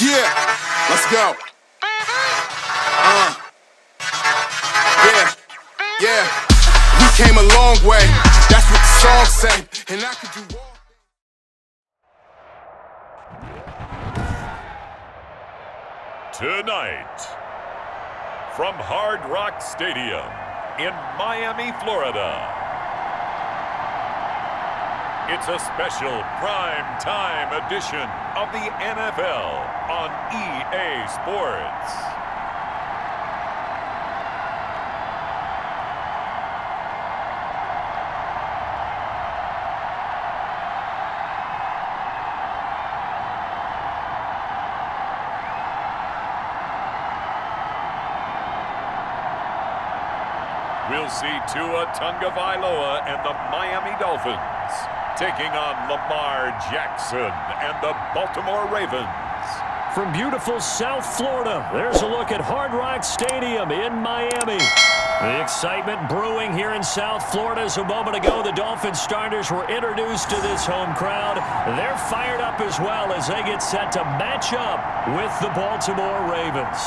Yeah, let's go. Yeah. We came a long way. That's what the song say. And I could do all. Tonight, from Hard Rock Stadium in Miami, Florida, it's a special prime time edition of the NFL on EA Sports. We'll see Tua Tagovailoa and the Miami Dolphins taking on Lamar Jackson and the Baltimore Ravens. From beautiful South Florida, there's a look at Hard Rock Stadium in Miami. The excitement brewing here in South Florida as a moment ago the Dolphins starters were introduced to this home crowd. They're fired up as well as they get set to match up with the Baltimore Ravens.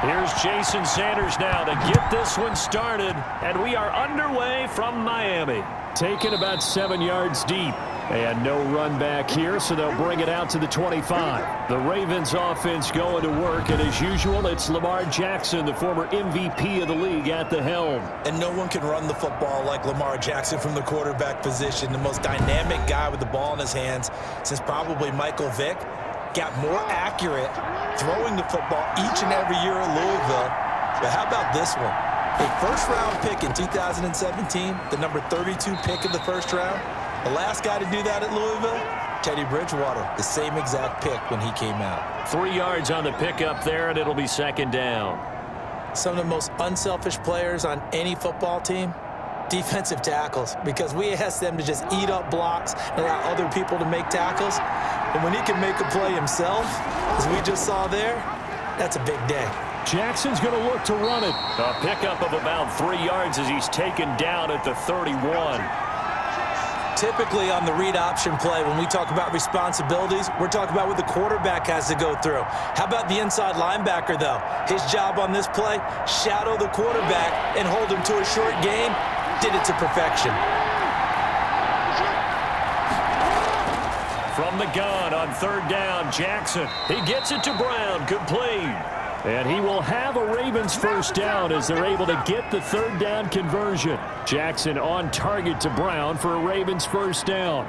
Here's Jason Sanders now to get this one started, and we are underway from Miami. Taken about 7 yards deep, and no run back here, so they'll bring it out to the 25. The Ravens offense going to work, and as usual, it's Lamar Jackson, the former MVP of the league, at the helm. And no one can run the football like Lamar Jackson from the quarterback position, the most dynamic guy with the ball in his hands since probably Michael Vick. Got more accurate throwing the football each and every year at Louisville. But how about this one? A first-round pick in 2017, the number 32 pick in the first round. The last guy to do that at Louisville, Teddy Bridgewater, the same exact pick when he came out. 3 yards on the pickup there, and it'll be second down. Some of the most unselfish players on any football team, defensive tackles, because we ask them to just eat up blocks and allow other people to make tackles. And when he can make a play himself, as we just saw there, that's a big day. Jackson's going to look to run it. A pickup of about 3 yards as he's taken down at the 31. Typically on the read option play, when we talk about responsibilities, we're talking about what the quarterback has to go through. How about the inside linebacker, though? His job on this play, shadow the quarterback and hold him to a short gain. Did it to perfection. From the gun on third down, Jackson. He gets it to Brown, complete. And he will have a Ravens first down as they're able to get the third down conversion. Jackson on target to Brown for a Ravens first down.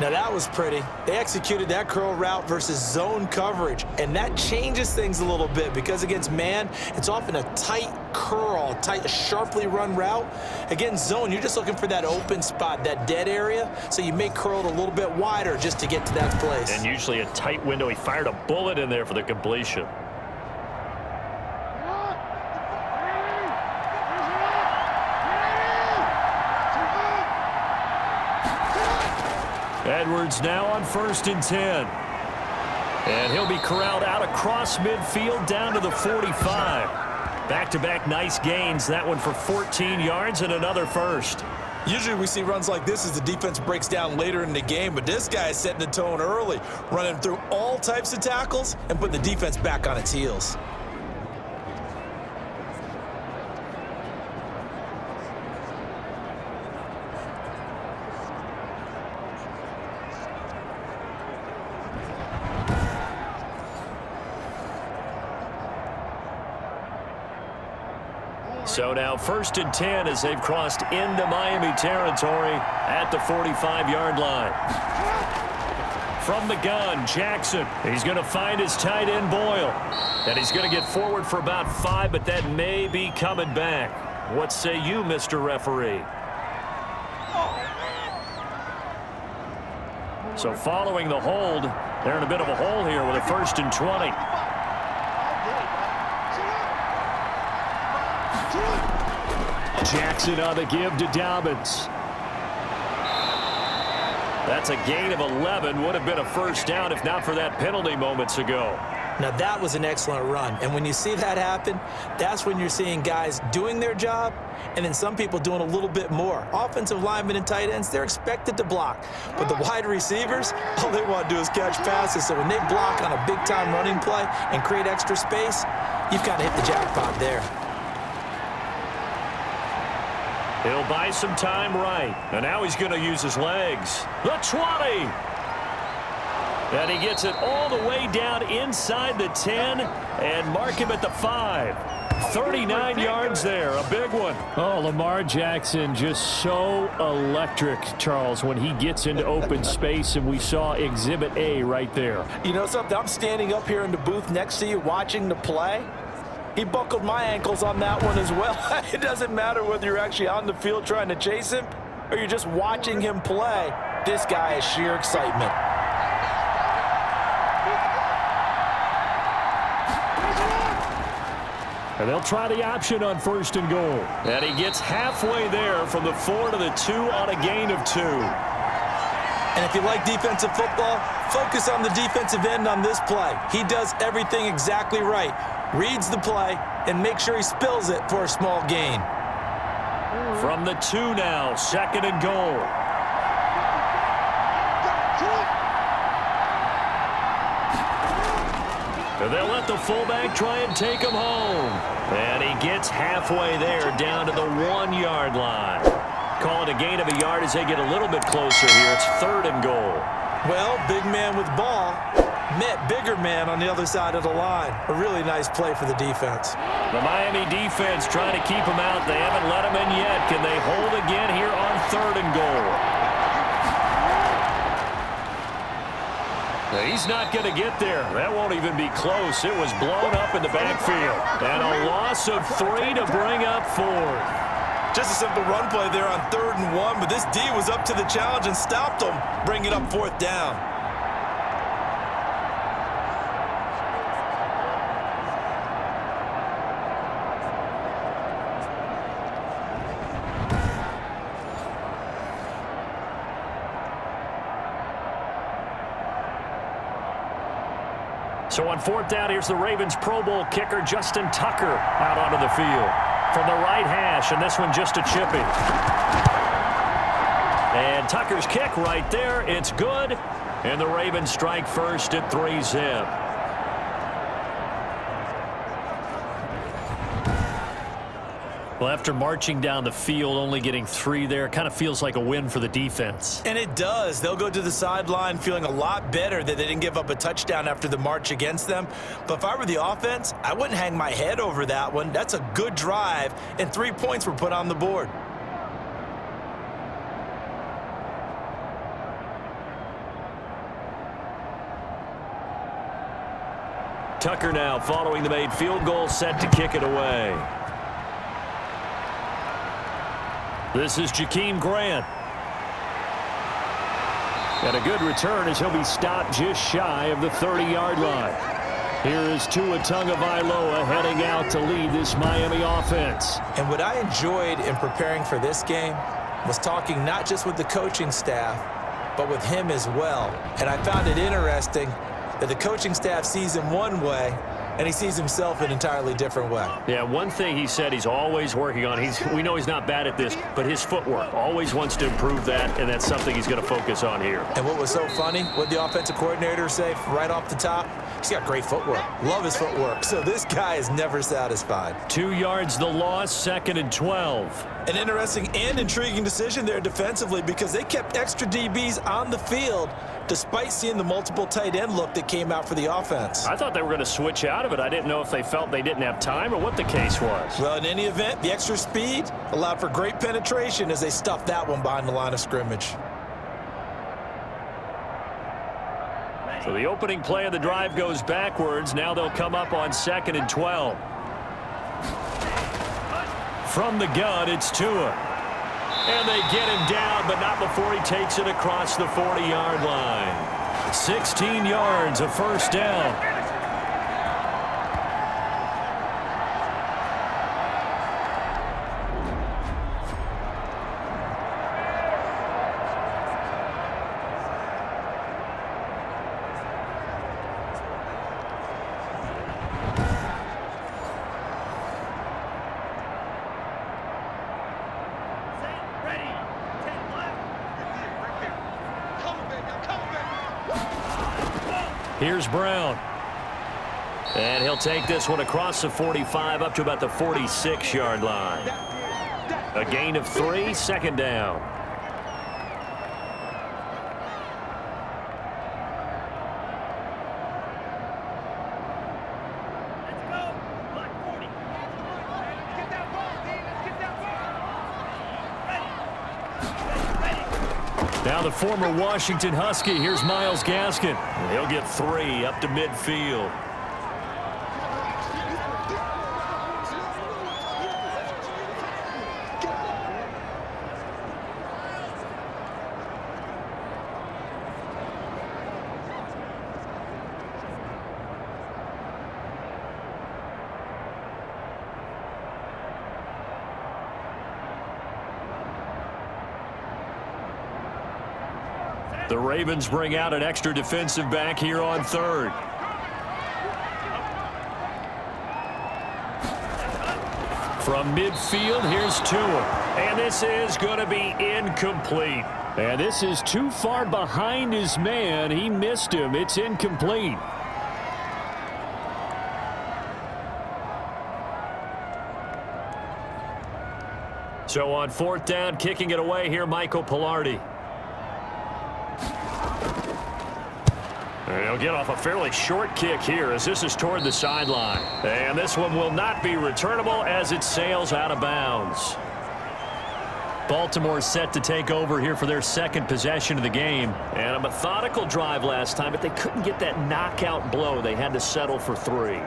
Now that was pretty. They executed that curl route versus zone coverage, and that changes things a little bit because against man, it's often a tight curl, tight, sharply run route. Against zone, you're just looking for that open spot, that dead area, so you may curl it a little bit wider just to get to that place. And usually a tight window. He fired a bullet in there for the completion. Edwards now on 1st and 10. And he'll be corralled out across midfield down to the 45. Back-to-back nice gains. That one for 14 yards and another first. Usually we see runs like this as the defense breaks down later in the game, but this guy is setting the tone early, running through all types of tackles and putting the defense back on its heels. So now 1st and 10 as they've crossed into Miami territory at the 45-yard line. From the gun, Jackson. He's going to find his tight end, Boyle. And he's going to get forward for about 5, but that may be coming back. What say you, Mr. Referee? So following the hold, they're in a bit of a hole here with a 1st and 20. Jackson on the give to Dobbins. That's a gain of 11. Would have been a 1st down if not for that penalty moments ago. Now, that was an excellent run. And when you see that happen, that's when you're seeing guys doing their job and then some people doing a little bit more. Offensive linemen and tight ends, they're expected to block. But the wide receivers, all they want to do is catch passes. So when they block on a big-time running play and create extra space, you've got to hit the jackpot there. He'll buy some time right. And now he's going to use his legs. The 20. And he gets it all the way down inside the 10 and mark him at the 5. 39 yards there, a big one. Oh, Lamar Jackson just so electric, Charles, when he gets into open space, and we saw Exhibit A right there. You know something? I'm standing up here in the booth next to you watching the play. He buckled my ankles on that one as well. It doesn't matter whether you're actually on the field trying to chase him or you're just watching him play. This guy is sheer excitement. And they'll try the option on 1st and goal. And he gets halfway there from the 4 to the 2 on a gain of 2. And if you like defensive football, focus on the defensive end on this play. He does everything exactly right. Reads the play and makes sure he spills it for a small gain. From the 2 now, 2nd and goal. They'll let the fullback try and take him home. And he gets halfway there down to the 1-yard line. Call it a gain of a yard as they get a little bit closer here. It's 3rd and goal. Well, big man with ball met bigger man on the other side of the line. A really nice play for the defense. The Miami defense trying to keep him out. They haven't let him in yet. Can they hold again here on 3rd and goal? Now, he's not going to get there. That won't even be close. It was blown up in the backfield. And a loss of 3 to bring up 4th. Just a simple run play there on 3rd and 1, but this D was up to the challenge and stopped him, bringing up 4th down. So on 4th down, here's the Ravens Pro Bowl kicker, Justin Tucker, out onto the field. From the right hash, and this one just a chippy. And Tucker's kick right there. It's good. And the Ravens strike first at 3-zip. Well, after marching down the field, only getting 3 there, kind of feels like a win for the defense. And it does. They'll go to the sideline feeling a lot better that they didn't give up a touchdown after the march against them. But if I were the offense, I wouldn't hang my head over that one. That's a good drive, and 3 points were put on the board. Tucker now following the made field goal, set to kick it away. This is Jakeem Grant. And a good return as he'll be stopped just shy of the 30-yard line. Here is Tua Tagovailoa heading out to lead this Miami offense. And what I enjoyed in preparing for this game was talking not just with the coaching staff, but with him as well. And I found it interesting that the coaching staff sees him one way, and he sees himself an entirely different way. Yeah, one thing he said he's always working on, we know he's not bad at this, but his footwork, always wants to improve that, and that's something he's going to focus on here. And what was so funny, what the offensive coordinator say right off the top, he's got great footwork. Love his footwork. So this guy is never satisfied. 2 yards the loss, 2nd and 12. An interesting and intriguing decision there defensively because they kept extra DBs on the field despite seeing the multiple tight end look that came out for the offense. I thought they were going to switch out of it. I didn't know if they felt they didn't have time or what the case was. Well, in any event, the extra speed allowed for great penetration as they stuffed that one behind the line of scrimmage. So the opening play of the drive goes backwards. Now they'll come up on 2nd and 12. From the gun, it's Tua. And they get him down, but not before he takes it across the 40-yard line. 16 yards, a first down. Here's Brown. And he'll take this one across the 45 up to about the 46-yard line. A gain of 3, second down. Now the former Washington Husky, here's Myles Gaskin. He'll get 3 up to midfield. The Ravens bring out an extra defensive back here on third. From midfield, here's Tua. And this is going to be incomplete. And this is too far behind his man. He missed him. It's incomplete. So on fourth down, kicking it away here, Michael Pilardi. And he'll get off a fairly short kick here as this is toward the sideline. And this one will not be returnable as it sails out of bounds. Baltimore set to take over here for their second possession of the game. And a methodical drive last time, but they couldn't get that knockout blow. They had to settle for 3.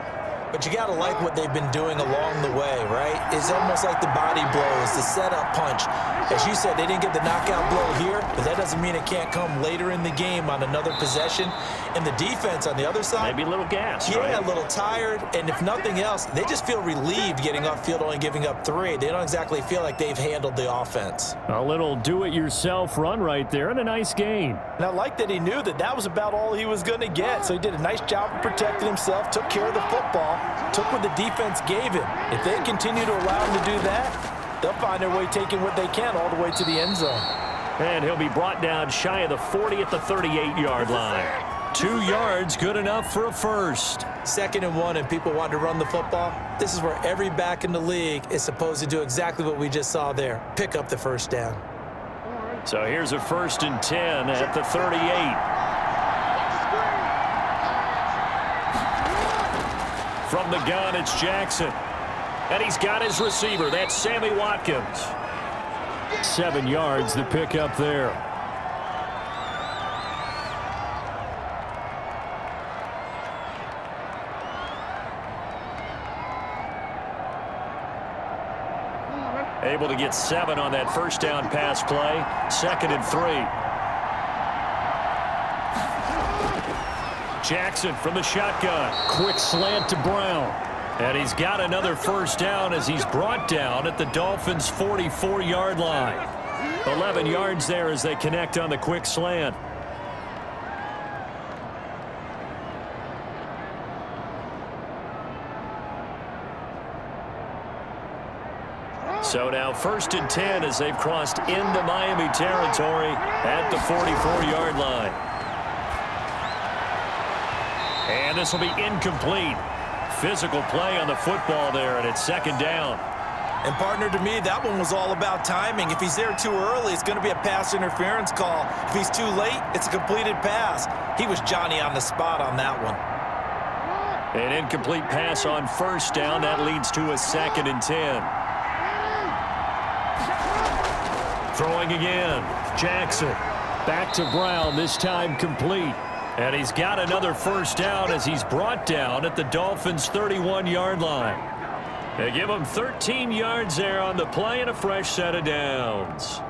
But you got to like what they've been doing along the way, right? It's almost like the body blows, the setup punch. As you said, they didn't get the knockout blow here, but that doesn't mean it can't come later in the game on another possession. And the defense on the other side, maybe a little gas, yeah, right? A little tired. And if nothing else, they just feel relieved getting off field, only giving up 3. They don't exactly feel like they've handled the offense. A little do-it-yourself run right there and a nice gain. And I like that he knew that that was about all he was going to get. So he did a nice job of protecting himself, took care of the football, took what the defense gave him. If they continue to allow him to do that, they'll find their way taking what they can all the way to the end zone. And he'll be brought down shy of the 40 at the 38-yard line. 2 yards, good enough for a first. 2nd and 1, and people want to run the football. This is where every back in the league is supposed to do exactly what we just saw there. Pick up the first down. So here's a 1st and 10 at the 38. From the gun, it's Jackson. And he's got his receiver. That's Sammy Watkins. 7 yards, the pickup there. Able to get 7 on that first down pass play. 2nd and 3. Jackson from the shotgun. Quick slant to Brown. And he's got another first down as he's brought down at the Dolphins' 44-yard line. 11 yards there as they connect on the quick slant. So now 1st and 10 as they've crossed into Miami territory at the 44-yard line. And this will be incomplete. Physical play on the football there, and it's 2nd down. And, partner, to me, that one was all about timing. If he's there too early, it's going to be a pass interference call. If he's too late, it's a completed pass. He was Johnny on the spot on that one. An incomplete pass on 1st down. That leads to a 2nd and 10. Throwing again. Jackson. Back to Brown, this time complete. And he's got another first down as he's brought down at the Dolphins' 31-yard line. They give him 13 yards there on the play and a fresh set of downs.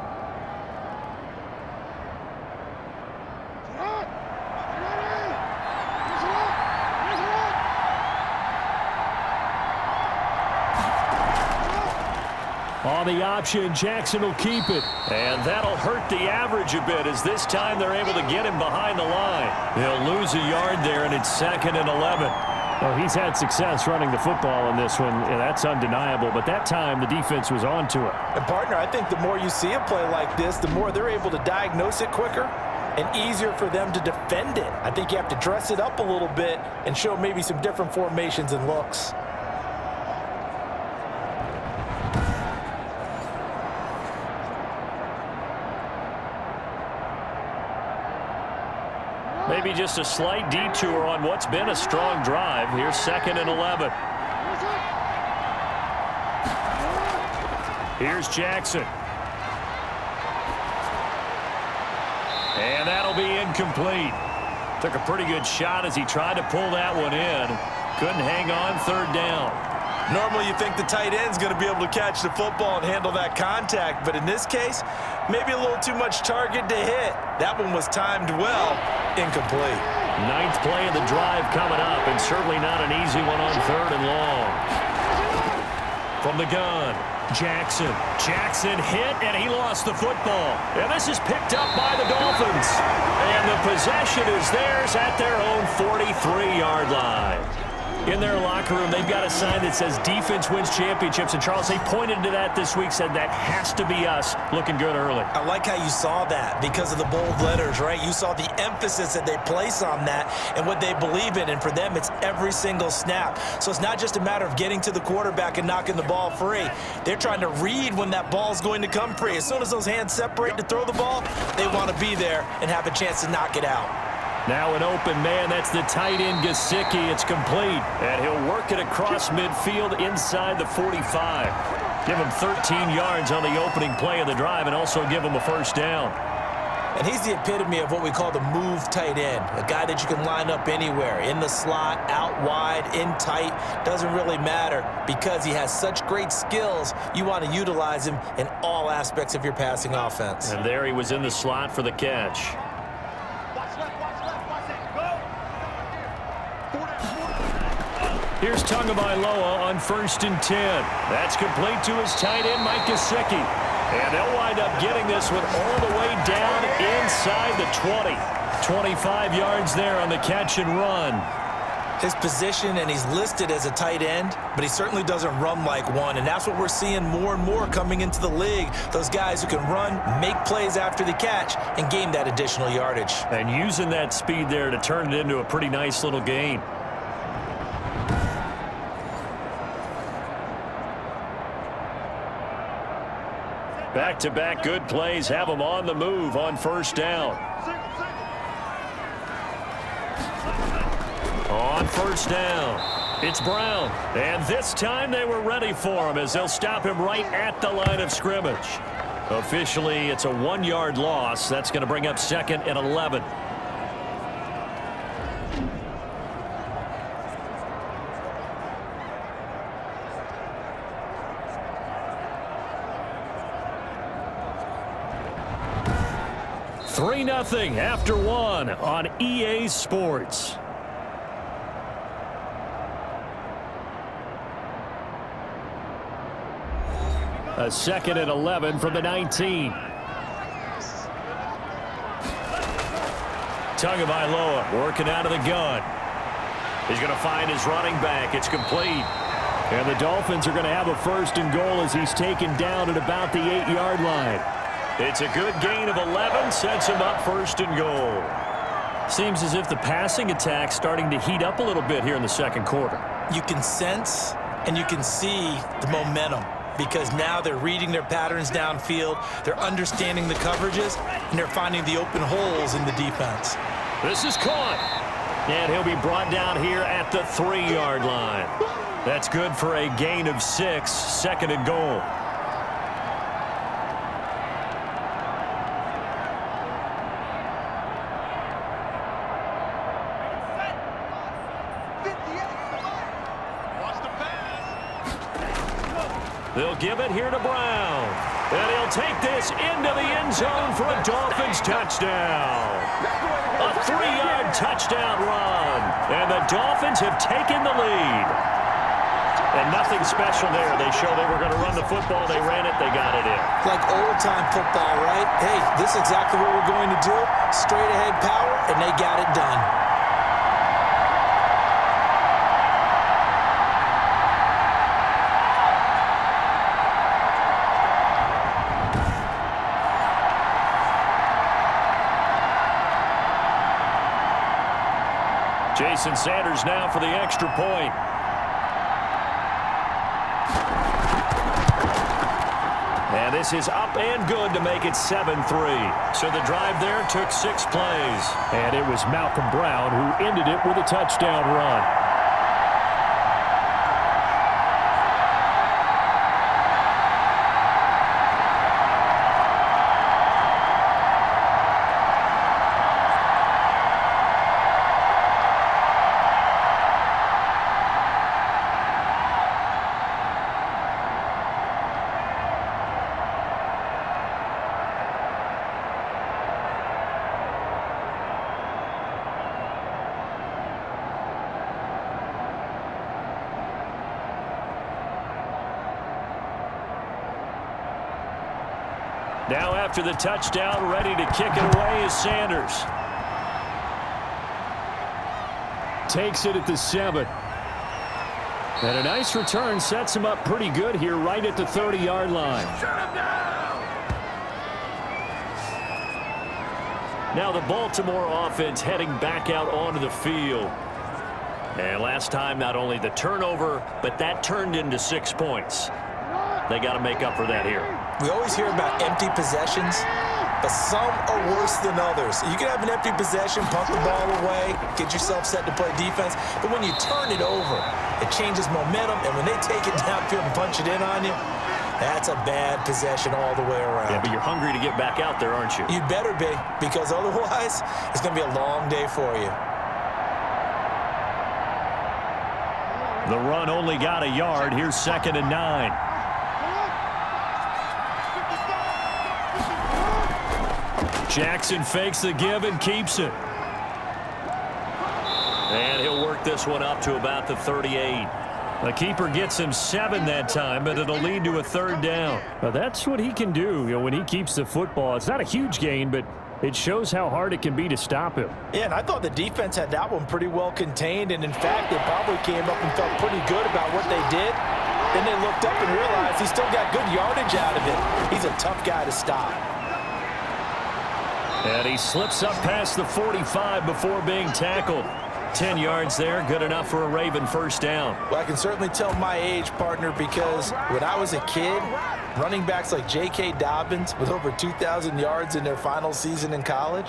On the option, Jackson will keep it. And that'll hurt the average a bit as this time they're able to get him behind the line. They'll lose a yard there, and it's 2nd and 11. Well, he's had success running the football in this one, and that's undeniable. But that time, the defense was on to it. And, partner, I think the more you see a play like this, the more they're able to diagnose it quicker and easier for them to defend it. I think you have to dress it up a little bit and show maybe some different formations and looks. Maybe just a slight detour on what's been a strong drive. Here's 2nd and 11. Here's Jackson. And that'll be incomplete. Took a pretty good shot as he tried to pull that one in. Couldn't hang on 3rd down. Normally you think the tight end's going to be able to catch the football and handle that contact, but in this case, maybe a little too much target to hit. That one was timed well. Incomplete. 9th play of the drive coming up, and certainly not an easy one on 3rd and long. From the gun, Jackson. Jackson hit, and he lost the football. And this is picked up by the Dolphins. And the possession is theirs at their own 43-yard line. In their locker room, they've got a sign that says defense wins championships. And, Charles, they pointed to that this week, said that has to be us. Looking good early. I like how you saw that because of the bold letters, right? You saw the emphasis that they place on that and what they believe in. And for them, it's every single snap. So it's not just a matter of getting to the quarterback and knocking the ball free. They're trying to read when that ball's going to come free. As soon as those hands separate to throw the ball, they want to be there and have a chance to knock it out. Now an open man, that's the tight end Gesicki. It's complete, and he'll work it across midfield inside the 45. Give him 13 yards on the opening play of the drive and also give him a 1st down. And he's the epitome of what we call the move tight end, a guy that you can line up anywhere, in the slot, out wide, in tight, doesn't really matter because he has such great skills. You want to utilize him in all aspects of your passing offense. And there he was in the slot for the catch. Here's Tagovailoa on 1st and 10. That's complete to his tight end, Mike Gesicki. And they'll wind up getting this one all the way down inside the 20. 25 yards there on the catch and run. His position, and he's listed as a tight end, but he certainly doesn't run like one, and that's what we're seeing more and more coming into the league. Those guys who can run, make plays after the catch, and gain that additional yardage. And using that speed there to turn it into a pretty nice little gain. Back-to-back good plays have them on the move on 1st down. On 1st down, it's Brown. And this time they were ready for him as they'll stop him right at the line of scrimmage. Officially, it's a 1-yard loss. That's going to bring up 2nd and 11. Nothing after 1 on EA Sports. A 2nd and 11 from the 19. Tagovailoa working out of the gun. He's going to find his running back. It's complete. And the Dolphins are going to have a 1st and goal as he's taken down at about the 8-yard line. It's a good gain of 11, sets him up 1st and goal. Seems as if the passing attack's starting to heat up a little bit here in the 2nd quarter. You can sense and you can see the momentum because now they're reading their patterns downfield, they're understanding the coverages, and they're finding the open holes in the defense. This is caught, and he'll be brought down here at the 3-yard line. That's good for a gain of 6, 2nd and goal. They'll give it here to Brown. And he'll take this into the end zone for a Dolphins touchdown. A 3-yard touchdown run. And the Dolphins have taken the lead. And nothing special there. They show they were going to run the football. They ran it. They got it in. Like old-time football, right? Hey, this is exactly what we're going to do. Straight-ahead power, and they got it done. Jason Sanders now for the extra point. And this is up and good to make it 7-3. So the drive there took 6 plays. And it was Malcolm Brown who ended it with a touchdown run. Now after the touchdown, ready to kick it away is Sanders. Takes it at the 7. And a nice return sets him up pretty good here right at the 30-yard line. Now the Baltimore offense heading back out onto the field. And last time, not only the turnover, but that turned into 6 points. They got to make up for that here. We always hear about empty possessions, but some are worse than others. You can have an empty possession, punt the ball away, get yourself set to play defense, but when you turn it over, it changes momentum, and when they take it downfield and punch it in on you, that's a bad possession all the way around. Yeah, but you're hungry to get back out there, aren't you? You'd better be, because otherwise, it's going to be a long day for you. The run only got a yard. Here's 2nd and 9. Jackson fakes the give and keeps it. And he'll work this one up to about the 38. The keeper gets him 7 that time, but it'll lead to a 3rd down. Well, that's what he can do, when he keeps the football. It's not a huge gain, but it shows how hard it can be to stop him. Yeah, and I thought the defense had that one pretty well contained, and in fact, they probably came up and felt pretty good about what they did. Then they looked up and realized he still got good yardage out of it. He's a tough guy to stop. And he slips up past the 45 before being tackled. 10 yards there, good enough for a Raven 1st down. Well, I can certainly tell my age, partner, because when I was a kid, running backs like J.K. Dobbins with over 2,000 yards in their final season in college,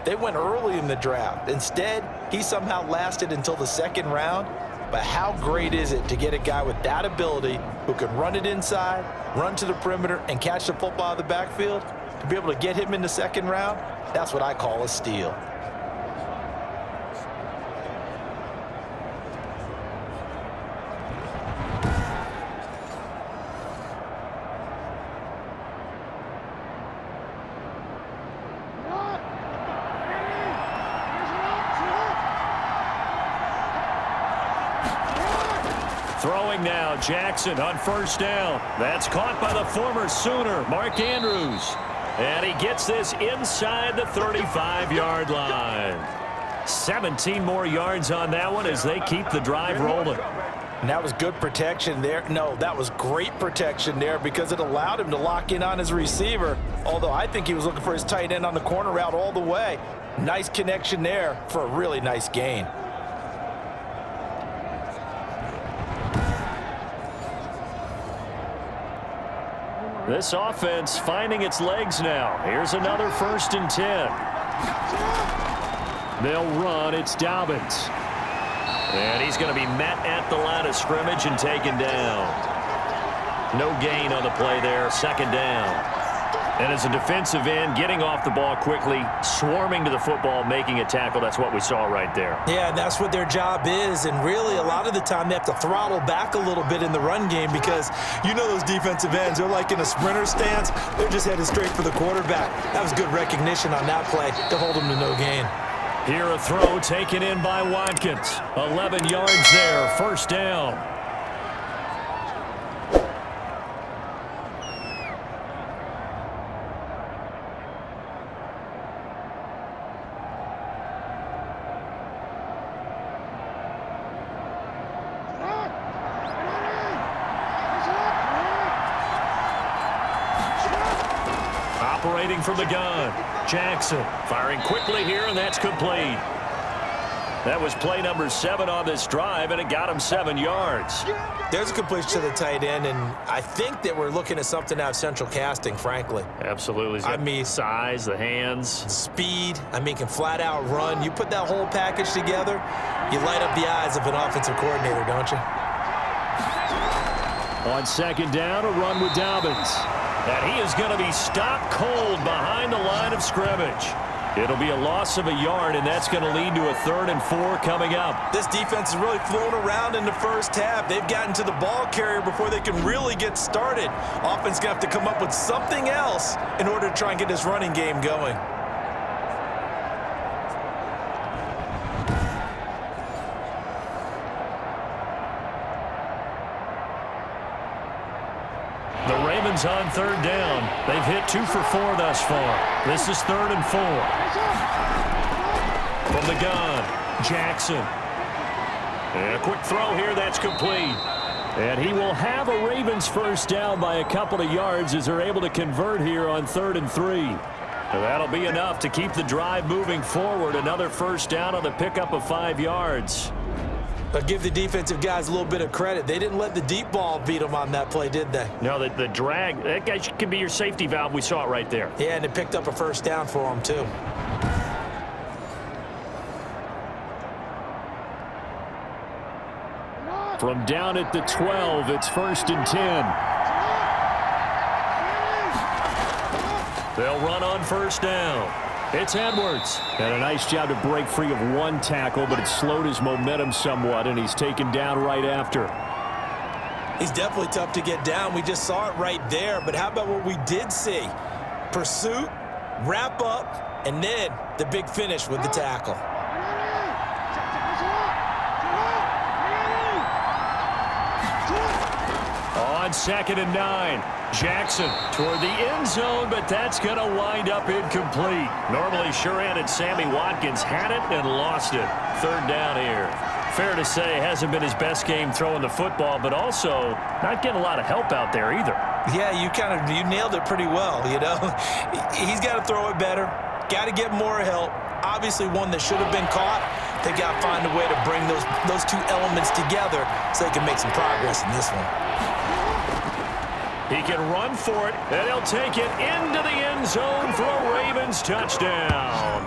they went early in the draft. Instead, he somehow lasted until the 2nd round. But how great is it to get a guy with that ability who can run it inside, run to the perimeter, and catch the football out of the backfield? To be able to get him in the 2nd round, that's what I call a steal. Throwing now, Jackson on 1st down. That's caught by the former Sooner, Mark Andrews. And he gets this inside the 35-yard line. 17 more yards on that one as they keep the drive rolling. And that was good protection there. No, that was great protection there because it allowed him to lock in on his receiver. Although I think he was looking for his tight end on the corner route all the way. Nice connection there for a really nice gain. This offense finding its legs now. Here's another 1st and 10. They'll run. It's Dobbins. And he's going to be met at the line of scrimmage and taken down. No gain on the play there. 2nd down. And as a defensive end, getting off the ball quickly, swarming to the football, making a tackle. That's what we saw right there. Yeah, and that's what their job is. And really, a lot of the time, they have to throttle back a little bit in the run game because you know those defensive ends, they're like in a sprinter stance. They're just headed straight for the quarterback. That was good recognition on that play to hold them to no gain. Here a throw taken in by Watkins. 11 yards there, 1st down. Initiating from the gun. Jackson firing quickly here, and that's complete. That was play number 7 on this drive, and it got him 7 yards. There's a completion to the tight end, and I think that we're looking at something out of central casting, frankly. Absolutely. I mean, size, the hands. Speed, can flat out run. You put that whole package together, you light up the eyes of an offensive coordinator, don't you? On second down, a run with Dobbins. And he is going to be stopped cold behind the line of scrimmage. It'll be a loss of a yard, and that's going to lead to a 3rd and 4 coming up. This defense is really flown around in the first half. They've gotten to the ball carrier before they can really get started. Offense going to have to come up with something else in order to try and get this running game going. The Ravens on 3rd down. They've hit 2 for 4 thus far. This is 3rd and 4. From the gun, Jackson. And a quick throw here, that's complete. And he will have a Ravens first down by a couple of yards as they're able to convert here on 3rd and 3. And that'll be enough to keep the drive moving forward. Another first down on the pickup of 5 yards. But give the defensive guys a little bit of credit. They didn't let the deep ball beat them on that play, did they? No, the drag, that guy can be your safety valve. We saw it right there. Yeah, and it picked up a first down for them, too. From down at the 12, it's 1st and 10. They'll run on first down. It's Edwards. And a nice job to break free of 1 tackle, but it slowed his momentum somewhat, and he's taken down right after. He's definitely tough to get down. We just saw it right there. But how about what we did see? Pursuit, wrap up, and then the big finish with the tackle. On 2nd and 9. Jackson toward the end zone, but that's going to wind up incomplete. Normally sure-handed Sammy Watkins had it and lost it. 3rd down here. Fair to say, hasn't been his best game throwing the football, but also not getting a lot of help out there either. Yeah, you nailed it pretty well, He's got to throw it better. Got to get more help. Obviously one that should have been caught. They got to find a way to bring those 2 elements together so they can make some progress in this one. He can run for it, and he'll take it into the end zone for a Ravens touchdown.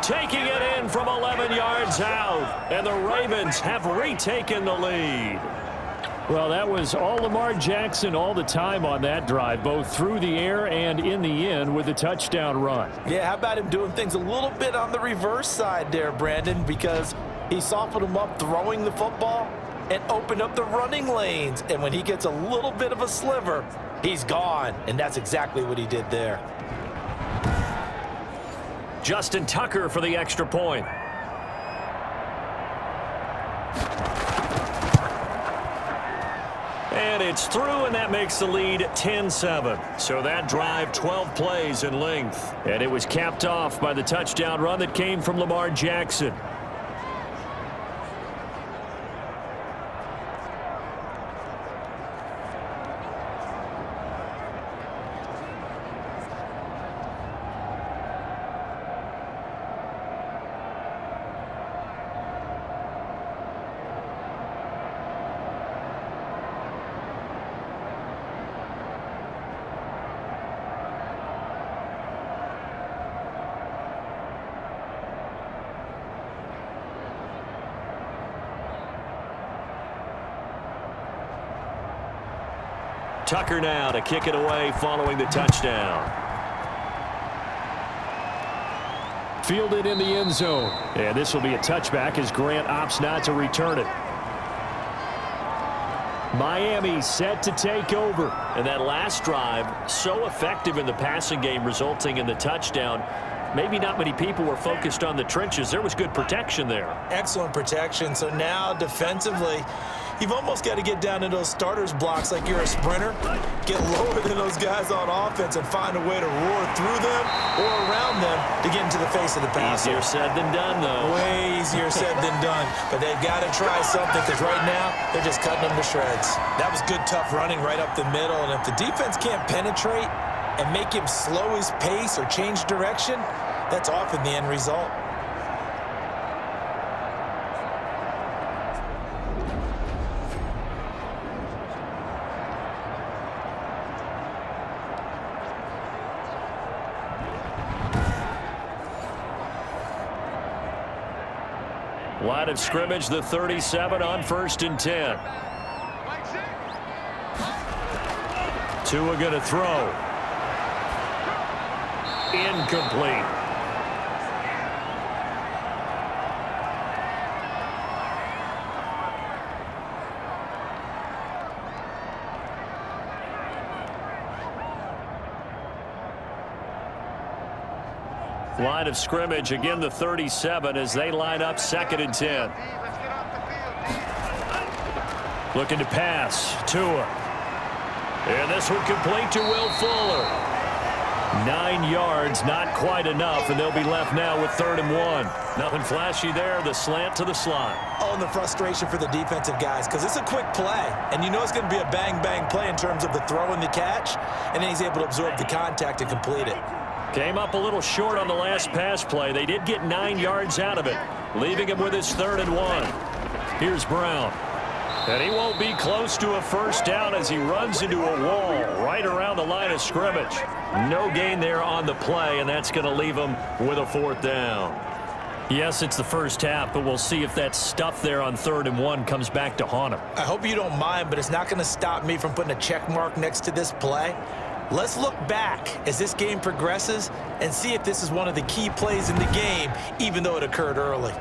Taking it in from 11 yards out, and the Ravens have retaken the lead. Well, that was all Lamar Jackson all the time on that drive, both through the air and in the end with a touchdown run. Yeah, how about him doing things a little bit on the reverse side there, Brandon, because he softened him up throwing the football and opened up the running lanes. And when he gets a little bit of a sliver, he's gone. And that's exactly what he did there. Justin Tucker for the extra point. And it's through, and that makes the lead 10-7. So that drive, 12 plays in length. And it was capped off by the touchdown run that came from Lamar Jackson. Tucker now to kick it away following the touchdown. Fielded in the end zone. And this will be a touchback as Grant opts not to return it. Miami set to take over. And that last drive, so effective in the passing game, resulting in the touchdown. Maybe not many people were focused on the trenches. There was good protection there. Excellent protection. So now defensively, you've almost got to get down to those starters blocks like you're a sprinter. Get lower than those guys on offense and find a way to roar through them or around them to get into the face of the pass. Easier said than done, though. Way easier said than done. But they've got to try something because right now they're just cutting them to shreds. That was good, tough running right up the middle. And if the defense can't penetrate, and make him slow his pace or change direction, that's often the end result. Line of scrimmage, the 37 on 1st and 10. Tua going to throw. Incomplete. Line of scrimmage, again the 37 as they line up 2nd and 10. Looking to pass. Tua. And this one complete to Will Fuller. 9 yards, not quite enough, and they'll be left now with 3rd and 1. Nothing flashy there, the slant to the slot. Oh, and the frustration for the defensive guys, because it's a quick play, and you know it's going to be a bang-bang play in terms of the throw and the catch, and then he's able to absorb the contact and complete it. Came up a little short on the last pass play. They did get 9 yards out of it, leaving him with his 3rd and 1. Here's Brown. And he won't be close to a first down as he runs into a wall right around the line of scrimmage. No gain there on the play, and that's going to leave him with a 4th down. Yes, it's the first half, but we'll see if that stuff there on 3rd and 1 comes back to haunt him. I hope you don't mind, but it's not going to stop me from putting a check mark next to this play. Let's look back as this game progresses and see if this is one of the key plays in the game, even though it occurred early.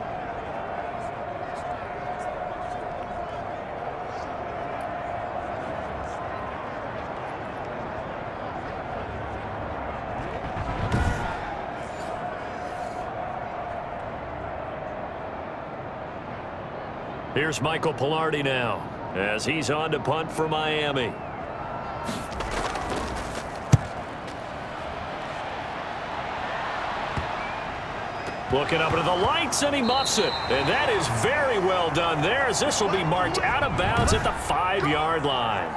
Here's Michael Pilardi now as he's on to punt for Miami. Looking up into the lights, and he muffs it. And that is very well done there, as this will be marked out of bounds at the 5-yard line.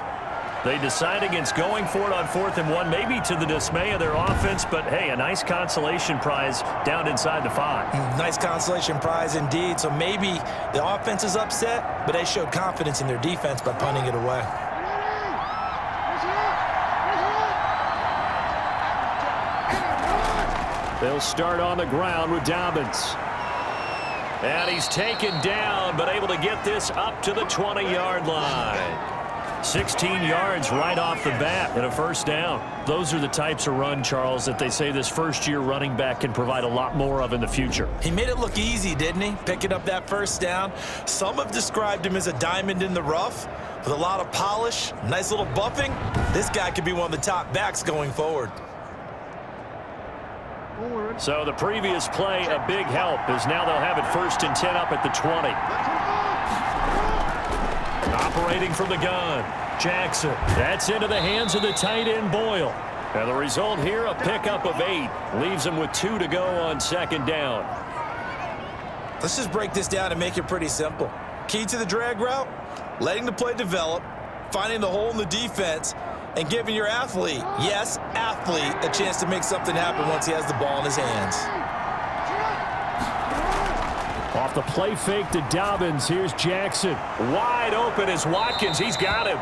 They decide against going for it on 4th and 1, maybe to the dismay of their offense, but hey, a nice consolation prize down inside the 5. Nice consolation prize indeed. So maybe the offense is upset, but they showed confidence in their defense by punting it away. They'll start on the ground with Dobbins. And he's taken down, but able to get this up to the 20-yard line. 16 yards right off the bat and a first down. Those are the types of run, Charles, that they say this first-year running back can provide a lot more of in the future. He made it look easy, didn't he? Picking up that first down. Some have described him as a diamond in the rough with a lot of polish, nice little buffing. This guy could be one of the top backs going forward. So the previous play, a big help, as now they'll have it 1st and 10 up at the 20. Operating from the gun, Jackson. That's into the hands of the tight end, Boyle. And the result here, a pickup of 8. Leaves him with 2 to go on 2nd down. Let's just break this down and make it pretty simple. Key to the drag route, letting the play develop, finding the hole in the defense, and giving your athlete, yes, athlete, a chance to make something happen once he has the ball in his hands. Off the play fake to Dobbins, here's Jackson. Wide open is Watkins, he's got him.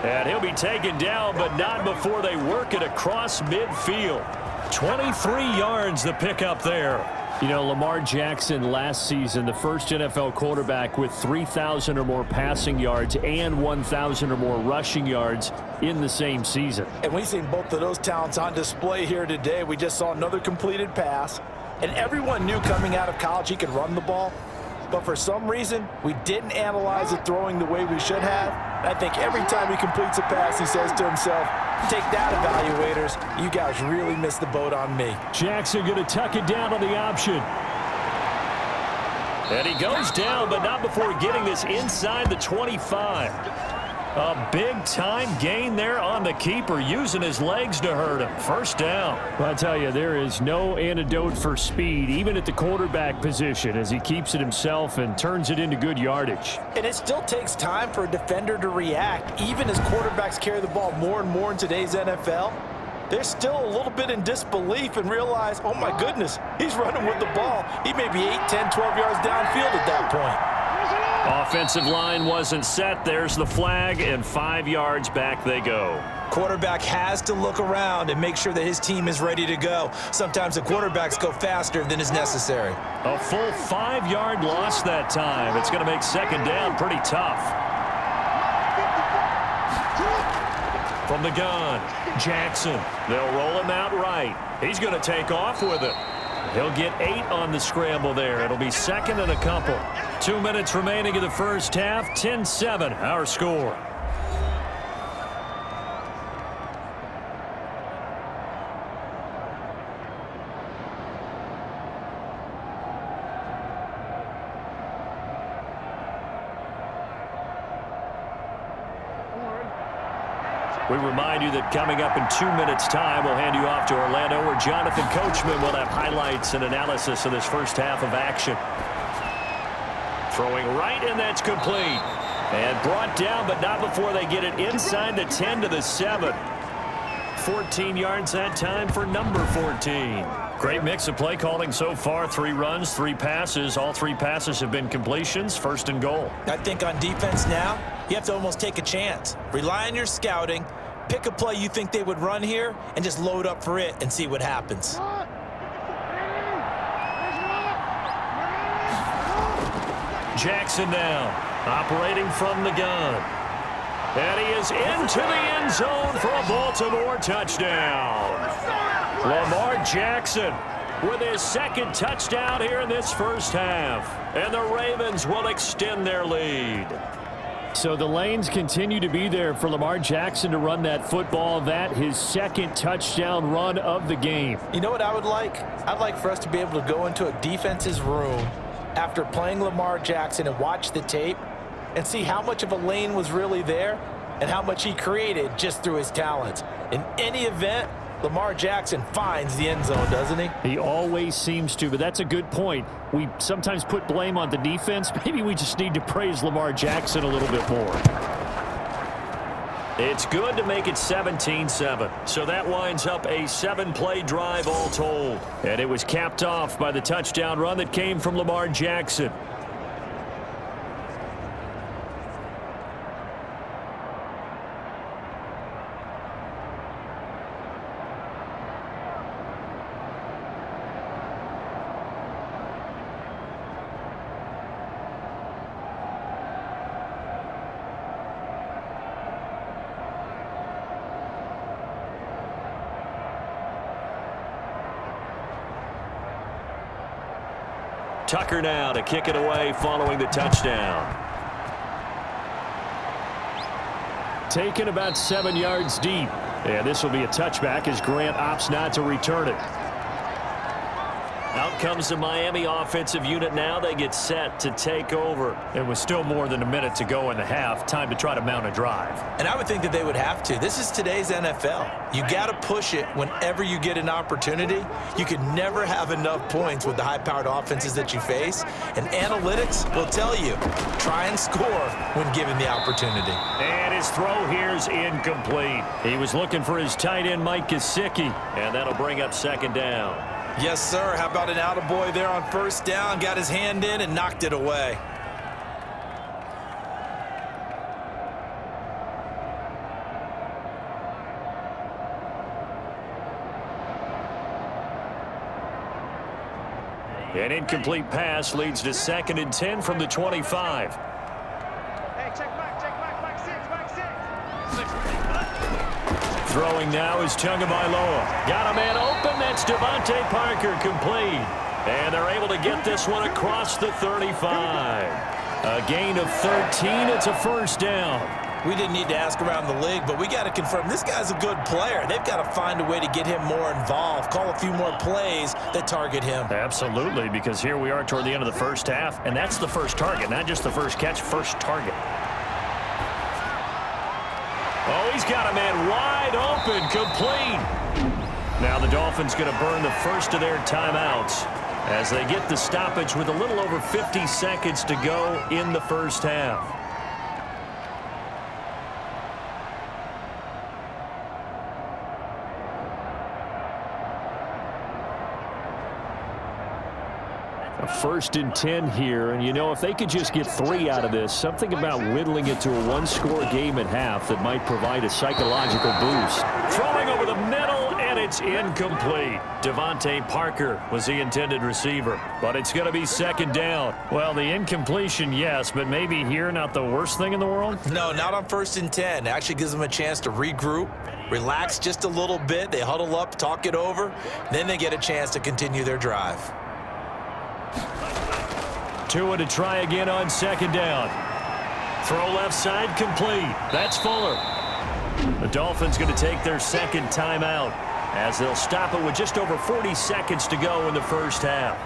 And he'll be taken down, but not before they work it across midfield. 23 yards the pickup there. You know, Lamar Jackson last season, the first NFL quarterback with 3,000 or more passing yards and 1,000 or more rushing yards in the same season. And we've seen both of those talents on display here today. We just saw another completed pass. And everyone knew coming out of college he could run the ball. But for some reason, we didn't analyze it throwing the way we should have. I think every time he completes a pass, he says to himself, take that, evaluators. You guys really missed the boat on me. Jackson going to tuck it down on the option. And he goes down, but not before getting this inside the 25. A big-time gain there on the keeper, using his legs to hurt him. First down. Well, I tell you, there is no antidote for speed, even at the quarterback position, as he keeps it himself and turns it into good yardage. And it still takes time for a defender to react, even as quarterbacks carry the ball more and more in today's NFL. they're still a little bit in disbelief and realize, oh my goodness, he's running with the ball. He may be 8, 10, 12 yards downfield at that point. Offensive line wasn't set. There's the flag, and 5 yards back they go. Quarterback has to look around and make sure that his team is ready to go. Sometimes the quarterbacks go faster than is necessary. A full 5-yard loss that time. It's going to make second down pretty tough. From the gun, Jackson. They'll roll him out right. He's going to take off with it. He'll get 8 on the scramble there. It'll be second and a couple. 2 minutes remaining in the first half. 10-7, our score. We remind you that coming up in 2 minutes' time, we'll hand you off to Orlando, where Jonathan Coachman will have highlights and analysis of this first half of action. Throwing right, and that's complete. And brought down, but not before they get it inside the 10 to the 7. 14 yards that time for number 14. Great mix of play calling so far. 3 runs, 3 passes. All 3 passes have been completions. First and goal. I think on defense now, you have to almost take a chance. Rely on your scouting. Pick a play you think they would run here and just load up for it and see what happens. Jackson now, operating from the gun. And he is into the end zone for a Baltimore touchdown. Lamar Jackson with his second touchdown here in this first half. And the Ravens will extend their lead. So the lanes continue to be there for Lamar Jackson to run that football. That his second touchdown run of the game. You know what I would like? I'd like for us to be able to go into a defense's room after playing Lamar Jackson and watch the tape and see how much of a lane was really there and how much he created just through his talents. In any event, Lamar Jackson finds the end zone, doesn't he? He always seems to, but that's a good point. We sometimes put blame on the defense. Maybe we just need to praise Lamar Jackson a little bit more. It's good to make it 17-7. So that winds up a 7-play drive all told. And it was capped off by the touchdown run that came from Lamar Jackson. Tucker now to kick it away following the touchdown. Taken about 7 yards deep. And this will be a touchback as Grant opts not to return it. Out comes the Miami offensive unit now. They get set to take over. It was still more than a minute to go in the half. Time to try to mount a drive. And I would think that they would have to. This is today's NFL. You got to push it whenever you get an opportunity. You can never have enough points with the high-powered offenses that you face. And analytics will tell you, try and score when given the opportunity. And his throw here's incomplete. He was looking for his tight end, Mike Gesicki. And that'll bring up second down. Yes, sir. How about an attaboy there on first down? Got his hand in and knocked it away. An incomplete pass leads to 2nd and 10 from the 25. Hey, check back, six. Throwing now is Tagovailoa. Got a man open. That's Devontae Parker, complete. And they're able to get this one across the 35. A gain of 13. It's a first down. We didn't need to ask around the league, but we got to confirm this guy's a good player. They've got to find a way to get him more involved, call a few more plays that target him. Absolutely, because here we are toward the end of the first half, and that's the first target, not just the first catch, first target. Oh, he's got a man wide open, complete. Now the Dolphins going to burn the first of their timeouts as they get the stoppage with a little over 50 seconds to go in the first half. A 1st and 10 here, and you know, if they could just get 3 out of this, something about whittling it to a one-score game at half that might provide a psychological boost. Throwing over the middle, and it's incomplete. Devontae Parker was the intended receiver, but it's going to be 2nd down. Well, the incompletion, yes, but maybe here not the worst thing in the world? No, not on 1st and 10. It actually gives them a chance to regroup, relax just a little bit. They huddle up, talk it over, then they get a chance to continue their drive. Tua to try again on 2nd down. Throw left side complete. That's Fuller. The Dolphins going to take their 2nd timeout as they'll stop it with just over 40 seconds to go in the 1st half.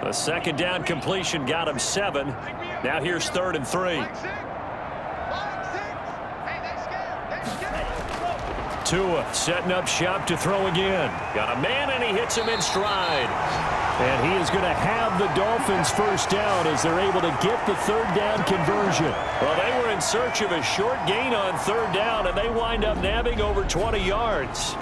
The 2nd down completion got him 7. Now here's 3rd and 3. Tua setting up shop to throw again. Got a man, and he hits him in stride. And he is going to have the Dolphins 1st down as they're able to get the 3rd down conversion. Well, they were in search of a short gain on 3rd down, and they wind up nabbing over 20 yards.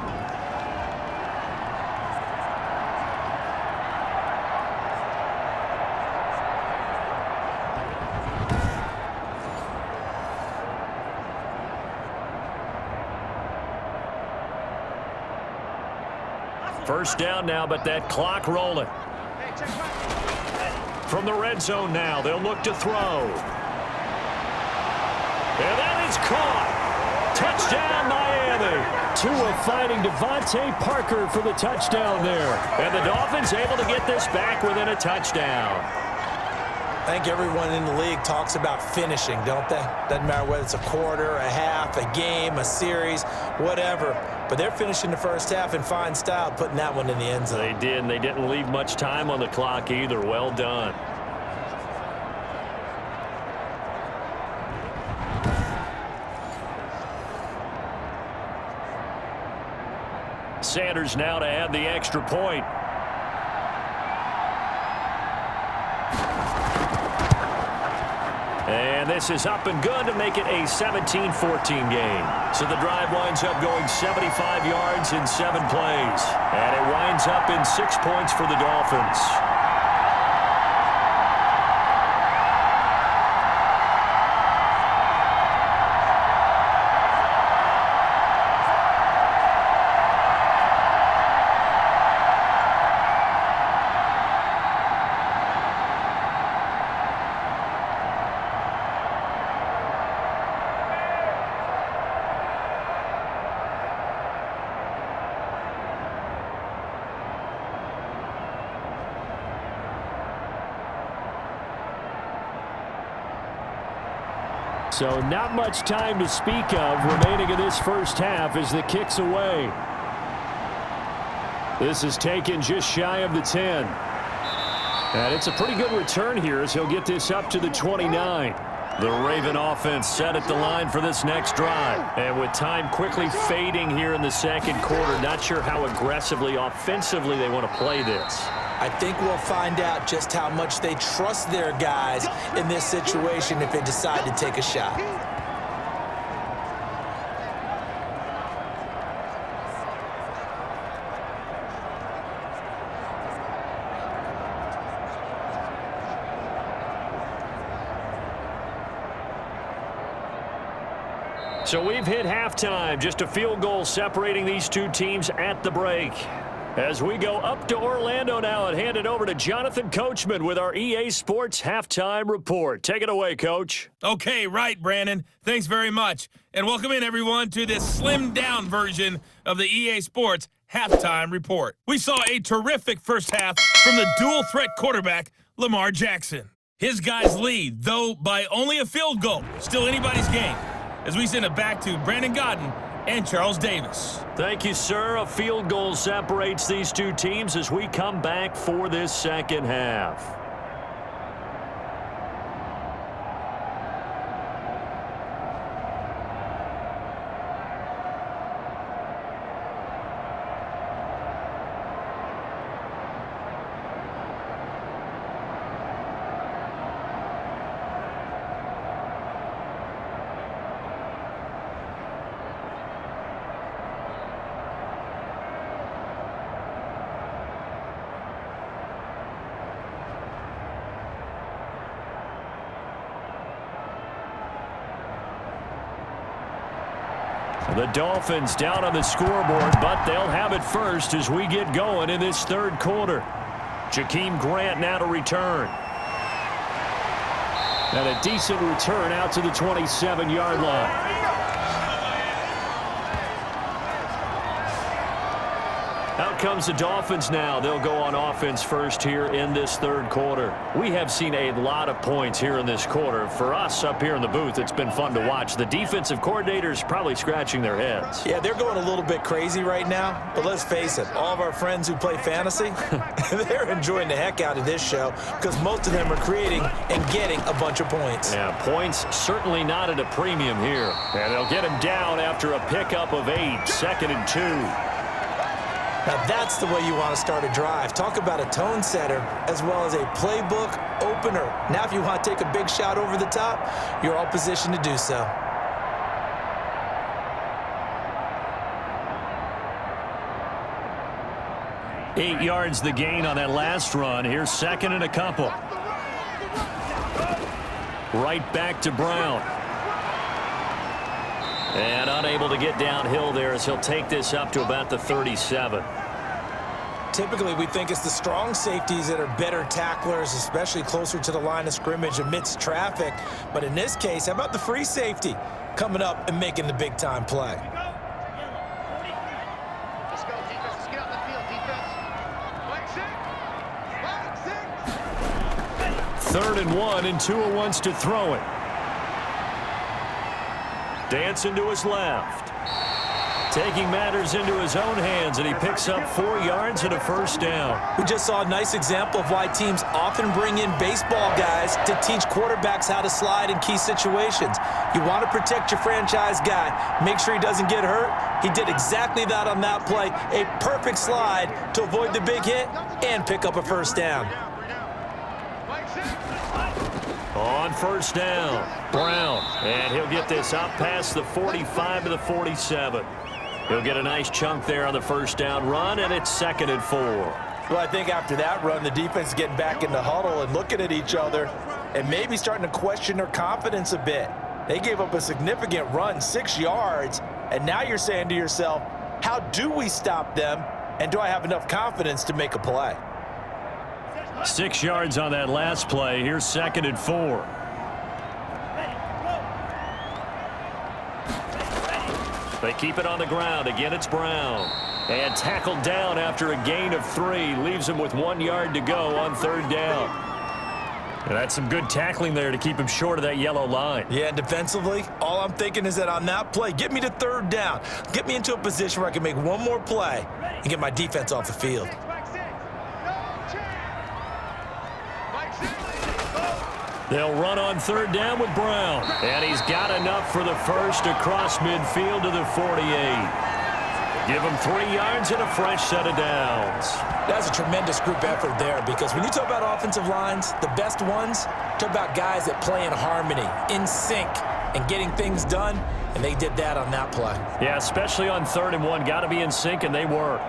First down now, but that clock rolling. From the red zone now, they'll look to throw. And that is caught. Touchdown, Miami. Tua finding Devontae Parker for the touchdown there. And the Dolphins able to get this back within a touchdown. I think everyone in the league talks about finishing, don't they? Doesn't matter whether it's a quarter, a half, a game, a series, whatever. But they're finishing the 1st half in fine style, putting that one in the end zone. They did, and they didn't leave much time on the clock either. Well done. Sanders now to add the extra point. And this is up and good to make it a 17-14 game. So the drive winds up going 75 yards in 7 plays. And it winds up in 6 points for the Dolphins. So not much time to speak of remaining in this 1st half as the kick's away. This is taken just shy of the 10. And it's a pretty good return here as he'll get this up to the 29. The Raven offense set at the line for this next drive. And with time quickly fading here in the 2nd quarter, not sure how aggressively, offensively they want to play this. I think we'll find out just how much they trust their guys in this situation if they decide to take a shot. So we've hit halftime, just a field goal separating these two teams at the break. As we go up to Orlando now and hand it over to Jonathan Coachman with our EA Sports Halftime Report. Take it away, Coach. Okay, right, Brandon. Thanks very much. And welcome in, everyone, to this slimmed-down version of the EA Sports Halftime Report. We saw a terrific 1st half from the dual-threat quarterback, Lamar Jackson. His guys lead, though by only a field goal. Still anybody's game. As we send it back to Brandon Godden and Charles Davis. Thank you, sir. A field goal separates these two teams as we come back for this 2nd half. The Dolphins down on the scoreboard, but they'll have it first as we get going in this third quarter. Jakeem Grant now to return. And a decent return out to the 27-yard line. Out comes the Dolphins now. They'll go on offense first here in this third quarter. We have seen a lot of points here in this quarter. For us up here in the booth, it's been fun to watch. The defensive coordinators probably scratching their heads. Yeah, they're going a little bit crazy right now. But let's face it, all of our friends who play fantasy, they're enjoying the heck out of this show because most of them are creating and getting a bunch of points. Yeah, points certainly not at a premium here. And they'll get him down after a pickup of 8, 2nd and 2. Now that's the way you want to start a drive. Talk about a tone setter as well as a playbook opener. Now if you want to take a big shot over the top, you're all positioned to do so. Eight yards the gain on that last run. Here's 2nd and a couple. Right back to Brown. And unable to get downhill there as he'll take this up to about the 37. Typically, we think it's the strong safeties that are better tacklers, especially closer to the line of scrimmage amidst traffic. But in this case, how about the free safety coming up and making the big-time play? Let's go, defense. Let's get out the field, defense. 3rd and 1, and Tua wants to throw it. Dancing to his left. Taking matters into his own hands, and he picks up 4 yards and a first down. We just saw a nice example of why teams often bring in baseball guys to teach quarterbacks how to slide in key situations. You want to protect your franchise guy. Make sure he doesn't get hurt. He did exactly that on that play. A perfect slide to avoid the big hit and pick up a first down. On first down, Brown, and he'll get this up past the 45 to the 47. He'll get a nice chunk there on the first down run, and it's 2nd and 4. Well, I think after that run, the defense is getting back in the huddle and looking at each other and maybe starting to question their confidence a bit. They gave up a significant run, 6 yards, and now you're saying to yourself, how do we stop them, and do I have enough confidence to make a play? 6 yards on that last play. Here's 2nd and 4. They keep it on the ground. Again, it's Brown. And tackled down after a gain of 3. Leaves him with 1 yard to go on 3rd down. And that's some good tackling there to keep him short of that yellow line. Yeah, and defensively, all I'm thinking is that on that play, get me to 3rd down. Get me into a position where I can make one more play and get my defense off the field. They'll run on 3rd down with Brown. And he's got enough for the first across midfield to the 48. Give him 3 yards and a fresh set of downs. That's a tremendous group effort there because when you talk about offensive lines, the best ones, talk about guys that play in harmony, in sync, and getting things done, and they did that on that play. Yeah, especially on 3rd and 1. Got to be in sync, and they were.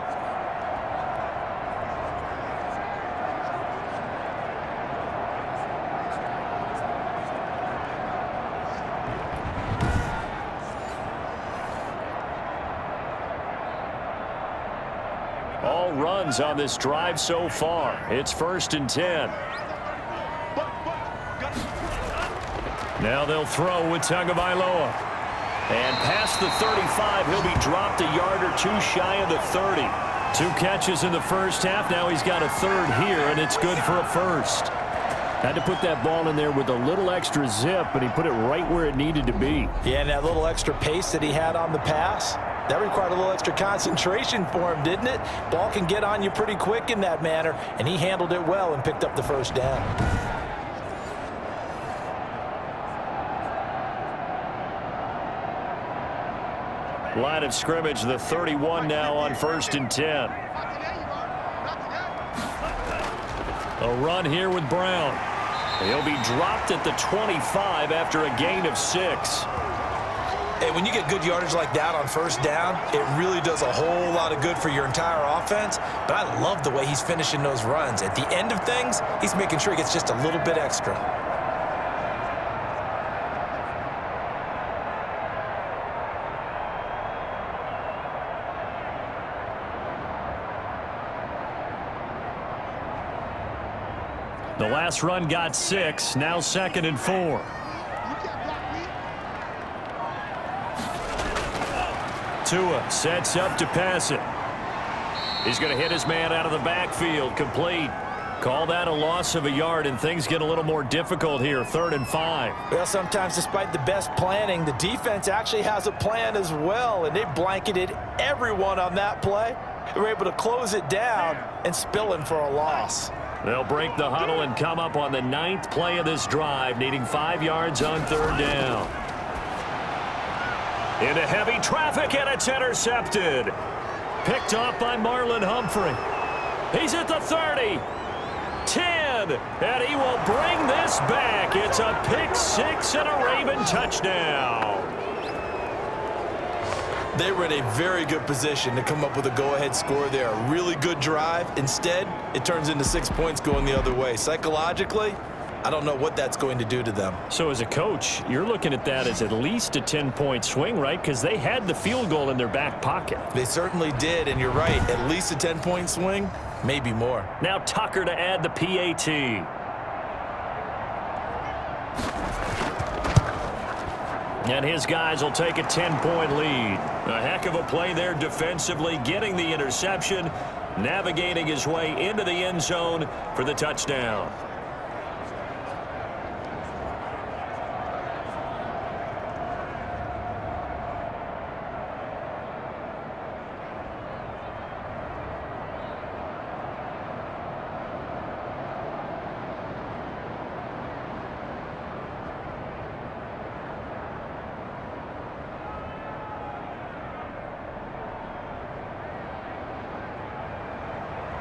All runs on this drive so far. It's 1st and 10. Now they'll throw with Tagovailoa. And past the 35, he'll be dropped a yard or 2 shy of the 30. 2 catches in the first half. Now he's got a 3rd here, and it's good for a first. Had to put that ball in there with a little extra zip, but he put it right where it needed to be. Yeah, and that little extra pace that he had on the pass, that required a little extra concentration for him, didn't it? Ball can get on you pretty quick in that manner, and he handled it well and picked up the first down. Line of scrimmage, the 31 now on 1st and 10. A run here with Brown. He'll be dropped at the 25 after a gain of 6. Hey, when you get good yardage like that on 1st down, it really does a whole lot of good for your entire offense. But I love the way he's finishing those runs. At the end of things, he's making sure he gets just a little bit extra. Last run got 6. Now 2nd and 4. Tua sets up to pass it. He's going to hit his man out of the backfield. Complete. Call that a loss of a yard, and things get a little more difficult here. 3rd and 5. Well, sometimes despite the best planning, the defense actually has a plan as well, and they blanketed everyone on that play. They were able to close it down and spill in for a loss. They'll break the huddle and come up on the 9th play of this drive, needing 5 yards on 3rd down. Into heavy traffic, and it's intercepted. Picked off by Marlon Humphrey. He's at the 30. 10, and he will bring this back. It's a pick 6 and a Raven touchdown. They were in a very good position to come up with a go-ahead score there. A really good drive. Instead, it turns into 6 points going the other way. Psychologically, I don't know what that's going to do to them. So as a coach, you're looking at that as at least a 10-point swing, right? Because they had the field goal in their back pocket. They certainly did, and you're right. At least a 10-point swing, maybe more. Now Tucker to add the PAT. And his guys will take a 10-point lead. A heck of a play there defensively, getting the interception, navigating his way into the end zone for the touchdown.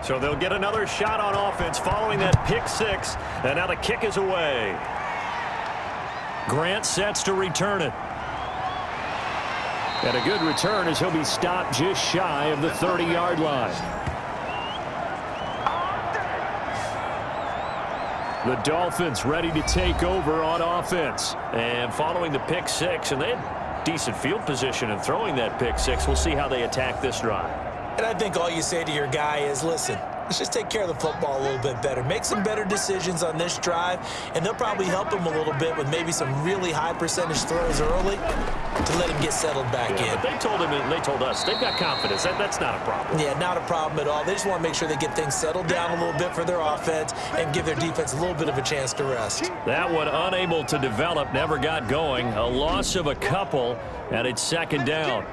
So they'll get another shot on offense following that pick 6, and now the kick is away. Grant sets to return it. And a good return as he'll be stopped just shy of the 30-yard line. The Dolphins ready to take over on offense. And following the pick 6, and they had decent field position in throwing that pick 6. We'll see how they attack this drive. And I think all you say to your guy is, listen, let's just take care of the football a little bit better. Make some better decisions on this drive, and they'll probably help him a little bit with maybe some really high percentage throws early to let him get settled back in. But they told him, and they told us, they've got confidence. That's not a problem. Yeah, not a problem at all. They just want to make sure they get things settled down a little bit for their offense and give their defense a little bit of a chance to rest. That one unable to develop, never got going. A loss of a couple, and it's 2nd down.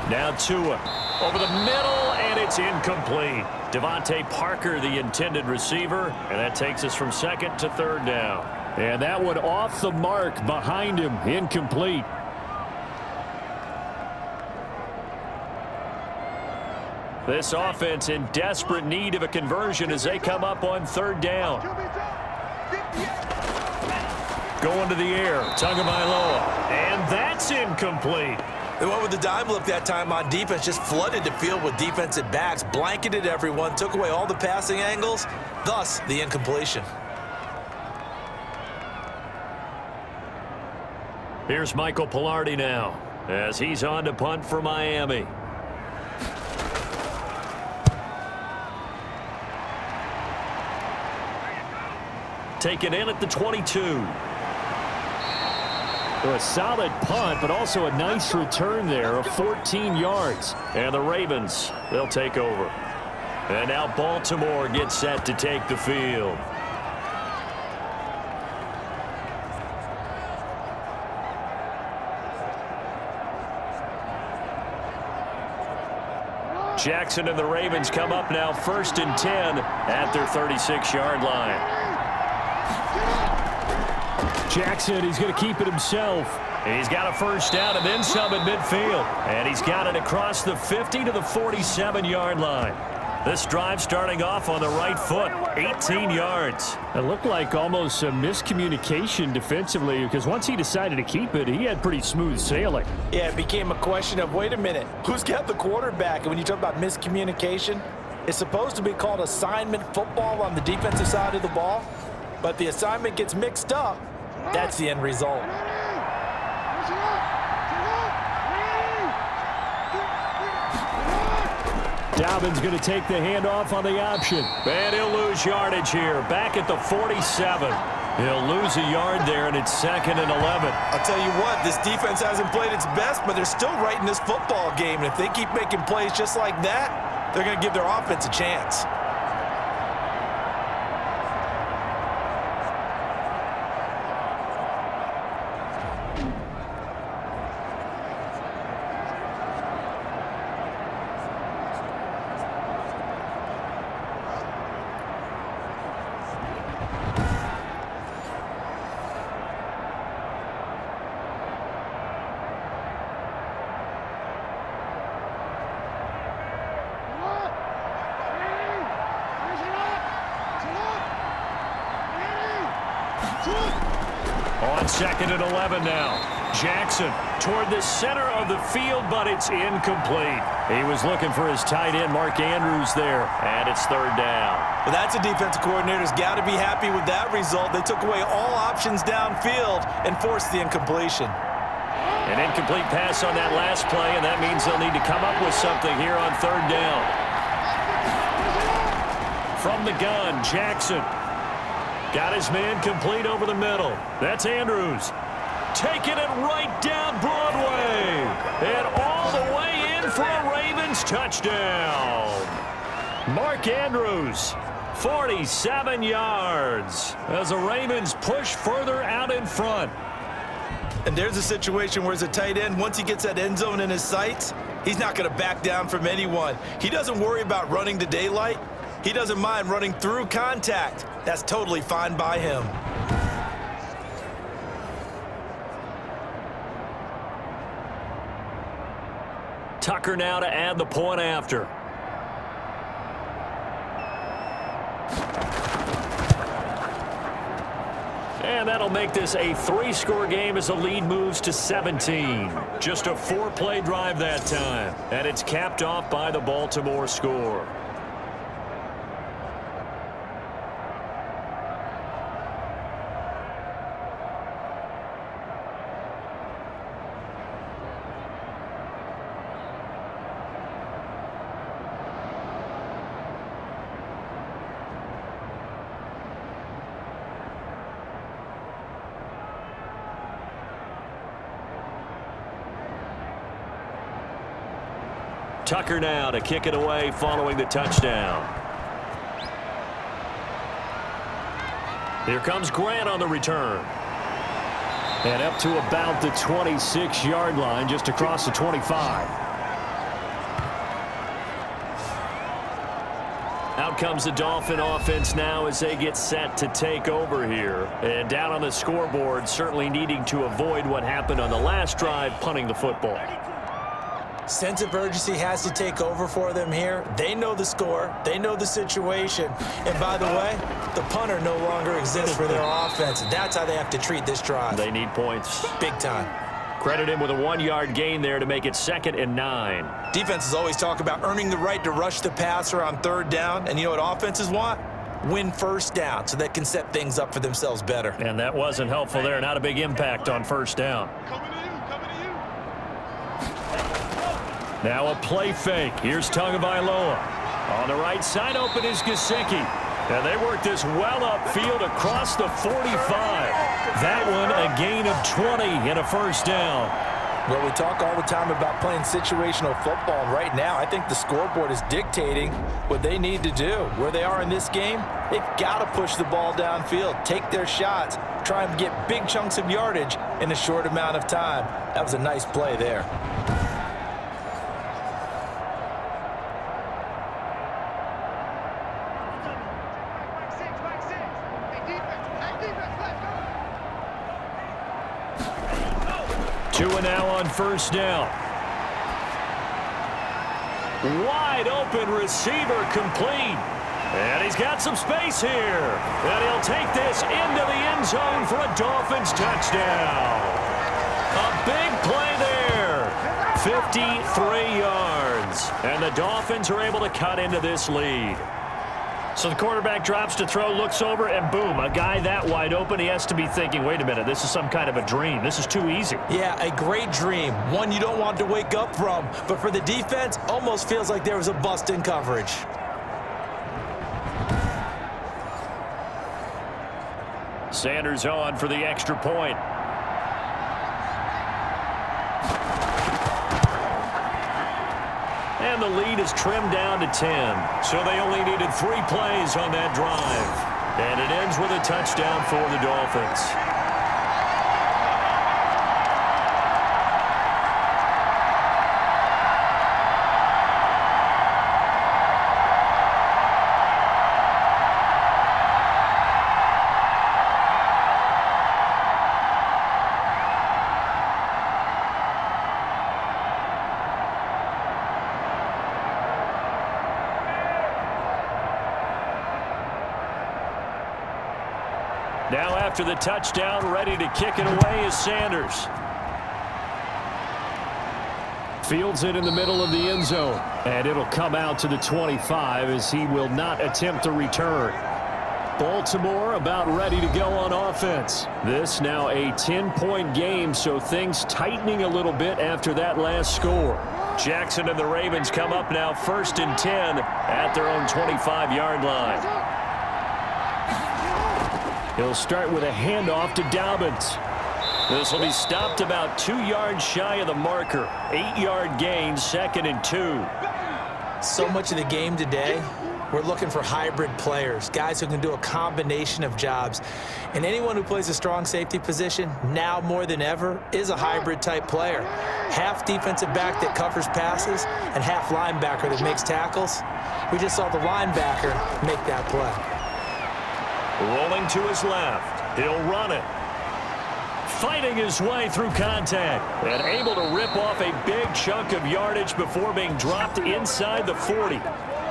Now Tua over the middle, and it's incomplete. Devontae Parker, the intended receiver, and that takes us from 2nd to 3rd down. And that one off the mark behind him, incomplete. This offense in desperate need of a conversion as they come up on 3rd down. Going to the air, Tagovailoa, and that's incomplete. They went with the dime look that time on defense, just flooded the field with defensive backs, blanketed everyone, took away all the passing angles, thus the incompletion. Here's Michael Pilardi now as he's on to punt for Miami. Taken in at the 22. A solid punt, but also a nice return there of 14 yards. And the Ravens, they'll take over. And now Baltimore gets set to take the field. Jackson and the Ravens come up now 1st and 10 at their 36-yard line. Jackson, he's going to keep it himself. He's got a 1st down and then some at midfield. And he's got it across the 50 to the 47-yard line. This drive starting off on the right foot, 18 yards. It looked like almost a miscommunication defensively because once he decided to keep it, he had pretty smooth sailing. Yeah, it became a question of, wait a minute, who's got the quarterback? And when you talk about miscommunication, it's supposed to be called assignment football on the defensive side of the ball, but the assignment gets mixed up. That's the end result. Dobbins going to take the handoff on the option. And he'll lose yardage here, back at the 47. He'll lose a yard there, and it's 2nd and 11. I'll tell you what, this defense hasn't played its best, but they're still right in this football game. And if they keep making plays just like that, they're going to give their offense a chance. On 2nd and 11 now. Jackson toward the center of the field, but it's incomplete. He was looking for his tight end, Mark Andrews, there, and it's 3rd down. Well, that's a defensive coordinator's got to be happy with that result. They took away all options downfield and forced the incompletion. An incomplete pass on that last play, and that means they'll need to come up with something here on 3rd down. From the gun, Jackson got his man complete over the middle. That's Andrews. Taking it right down Broadway. And all the way in for a Ravens touchdown. Mark Andrews, 47 yards, as the Ravens push further out in front. And there's a situation where as a tight end, once he gets that end zone in his sights, he's not going to back down from anyone. He doesn't worry about running to daylight. He doesn't mind running through contact. That's totally fine by him. Tucker now to add the point after. And that'll make this a 3-score game as the lead moves to 17. Just a 4-play drive that time. And it's capped off by the Baltimore score. Tucker now to kick it away following the touchdown. Here comes Grant on the return. And up to about the 26-yard line, just across the 25. Out comes the Dolphin offense now as they get set to take over here. And down on the scoreboard, certainly needing to avoid what happened on the last drive, punting the football. Sense of urgency has to take over for them here. They know the score. They know the situation. And by the way, the punter no longer exists for their offense. That's how they have to treat this drive. They need points. Big time. Credit him with a 1-yard gain there to make it 2nd and 9. Defenses always talk about earning the right to rush the passer on 3rd down. And you know what offenses want? Win 1st down so they can set things up for themselves better. And that wasn't helpful there. Not a big impact on 1st down. Now a play fake. Here's Tagovailoa. On the right side, open is Gesicki. And they work this well upfield across the 45. That one a gain of 20 and a 1st down. Well, we talk all the time about playing situational football. And right now, I think the scoreboard is dictating what they need to do. Where they are in this game, they've got to push the ball downfield, take their shots, try and get big chunks of yardage in a short amount of time. That was a nice play there. Two and now on 1st down. Wide open receiver complete. And he's got some space here. And he'll take this into the end zone for a Dolphins touchdown. A big play there. 53 yards. And the Dolphins are able to cut into this lead. So the quarterback drops to throw, looks over, and boom, a guy that wide open, he has to be thinking, wait a minute, this is some kind of a dream. This is too easy. Yeah, a great dream. One you don't want to wake up from. But for the defense, almost feels like there was a bust in coverage. Sanders on for the extra point. And the lead is trimmed down to 10. So they only needed 3 plays on that drive. And it ends with a touchdown for the Dolphins. Now after the touchdown, ready to kick it away is Sanders. Fields it in the middle of the end zone. And it'll come out to the 25 as he will not attempt to return. Baltimore about ready to go on offense. This now a 10-point game, so things tightening a little bit after that last score. Jackson and the Ravens come up now 1st and 10 at their own 25-yard line. He'll start with a handoff to Dobbins. This will be stopped about 2 yards shy of the marker. 8-yard gain, 2nd and 2. So much of the game today, we're looking for hybrid players, guys who can do a combination of jobs. And anyone who plays a strong safety position, now more than ever, is a hybrid type player. Half defensive back that covers passes and half linebacker that makes tackles. We just saw the linebacker make that play. Rolling to his left. He'll run it. Fighting his way through contact. And able to rip off a big chunk of yardage before being dropped inside the 40.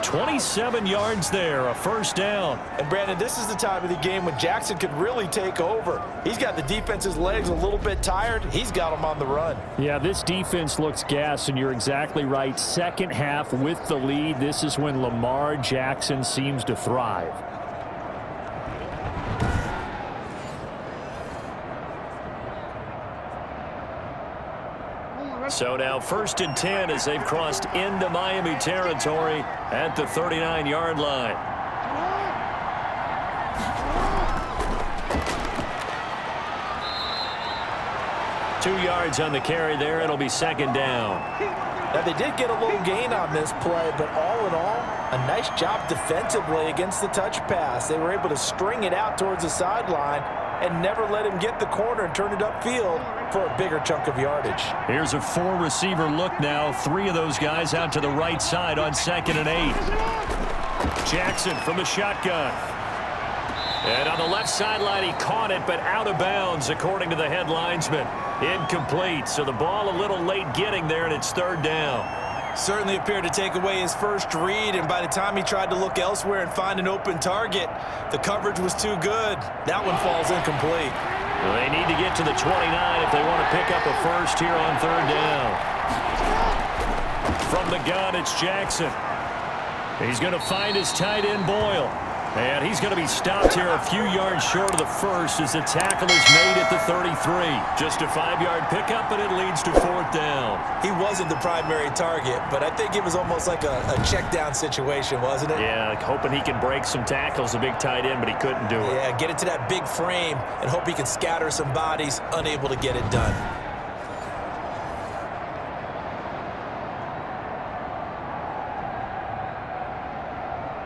27 yards there, a 1st down. And Brandon, this is the time of the game when Jackson could really take over. He's got the defense's legs a little bit tired. He's got them on the run. Yeah, this defense looks gassed, and you're exactly right. 2nd half with the lead. This is when Lamar Jackson seems to thrive. So now 1st and 10 as they've crossed into Miami territory at the 39-yard line. Two yards on the carry there. It'll be 2nd down. Now, they did get a little gain on this play, but all in all, a nice job defensively against the touch pass. They were able to string it out towards the sideline and never let him get the corner and turn it upfield for a bigger chunk of yardage. Here's a 4-receiver look now. 3 of those guys out to the right side on 2nd and 8. Jackson from the shotgun. And on the left sideline, he caught it, but out of bounds, according to the head linesman. Incomplete, so the ball a little late getting there, and it's 3rd down. Certainly appeared to take away his first read, and by the time he tried to look elsewhere and find an open target, the coverage was too good. That one falls incomplete. Well, they need to get to the 29 if they want to pick up a first here on 3rd down. From the gun, it's Jackson. He's going to find his tight end, Boyle. And he's going to be stopped here a few yards short of the first as the tackle is made at the 33. Just a 5-yard pickup, and it leads to 4th down. He wasn't the primary target, but I think it was almost like a check down situation, wasn't it? Yeah, hoping he can break some tackles, a big tight end, but he couldn't do it. Yeah, get it to that big frame and hope he can scatter some bodies, unable to get it done.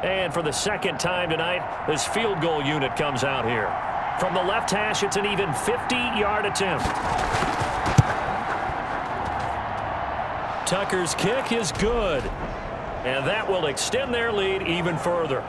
And for the 2nd time tonight, this field goal unit comes out here. From the left hash, it's an even 50-yard attempt. Tucker's kick is good. And that will extend their lead even further.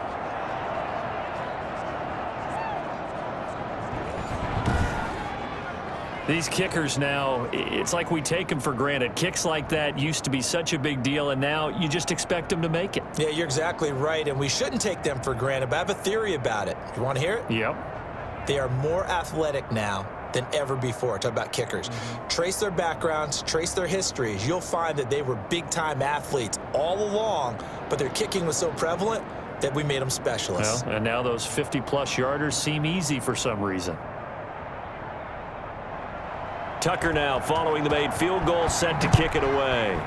These kickers now, it's like we take them for granted. Kicks like that used to be such a big deal, and now you just expect them to make it. Yeah, you're exactly right, and we shouldn't take them for granted, but I have a theory about it. You want to hear it? Yep. They are more athletic now than ever before. Talk about kickers. Trace their backgrounds, trace their histories. You'll find that they were big-time athletes all along, but their kicking was so prevalent that we made them specialists. Well, and now those 50-plus yarders seem easy for some reason. Tucker now following the made field goal, set to kick it away.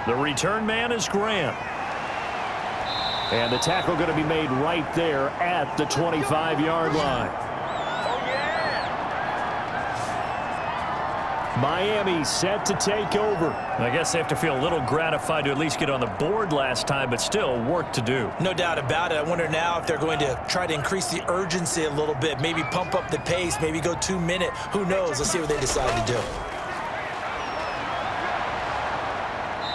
The return man is Grant. And the tackle going to be made right there at the 25-yard line. Miami set to take over. I guess they have to feel a little gratified to at least get on the board last time, but still work to do. No doubt about it. I wonder now if they're going to try to increase the urgency a little bit, maybe pump up the pace, maybe go 2-minute. Who knows? Let's see what they decide to do.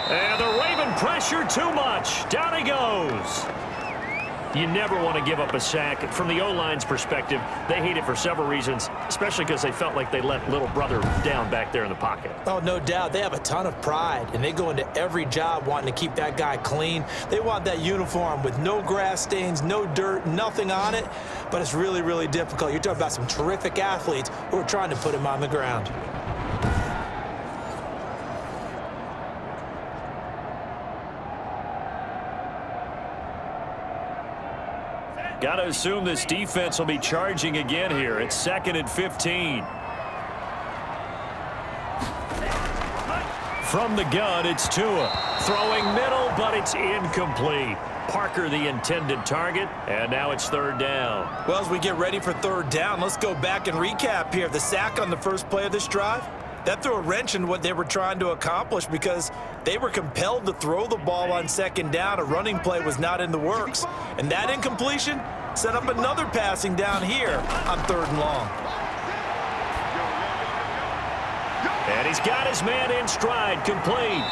And the Raven pressure too much. Down he goes. You never want to give up a sack. From the O-line's perspective, they hate it for several reasons, especially because they felt like they let little brother down back there in the pocket. Oh, no doubt. They have a ton of pride, and they go into every job wanting to keep that guy clean. They want that uniform with no grass stains, no dirt, nothing on it, but it's really, really difficult. You're talking about some terrific athletes who are trying to put him on the ground. Got to assume this defense will be charging again here. It's 2nd and 15. From the gun, it's Tua. Throwing middle, but it's incomplete. Parker the intended target, and now it's 3rd down. Well, as we get ready for 3rd down, let's go back and recap here. The sack on the first play of this drive, that threw a wrench in what they were trying to accomplish because they were compelled to throw the ball on 2nd down. A running play was not in the works. And that incompletion set up another passing down here on 3rd and long. And he's got his man in stride, complete.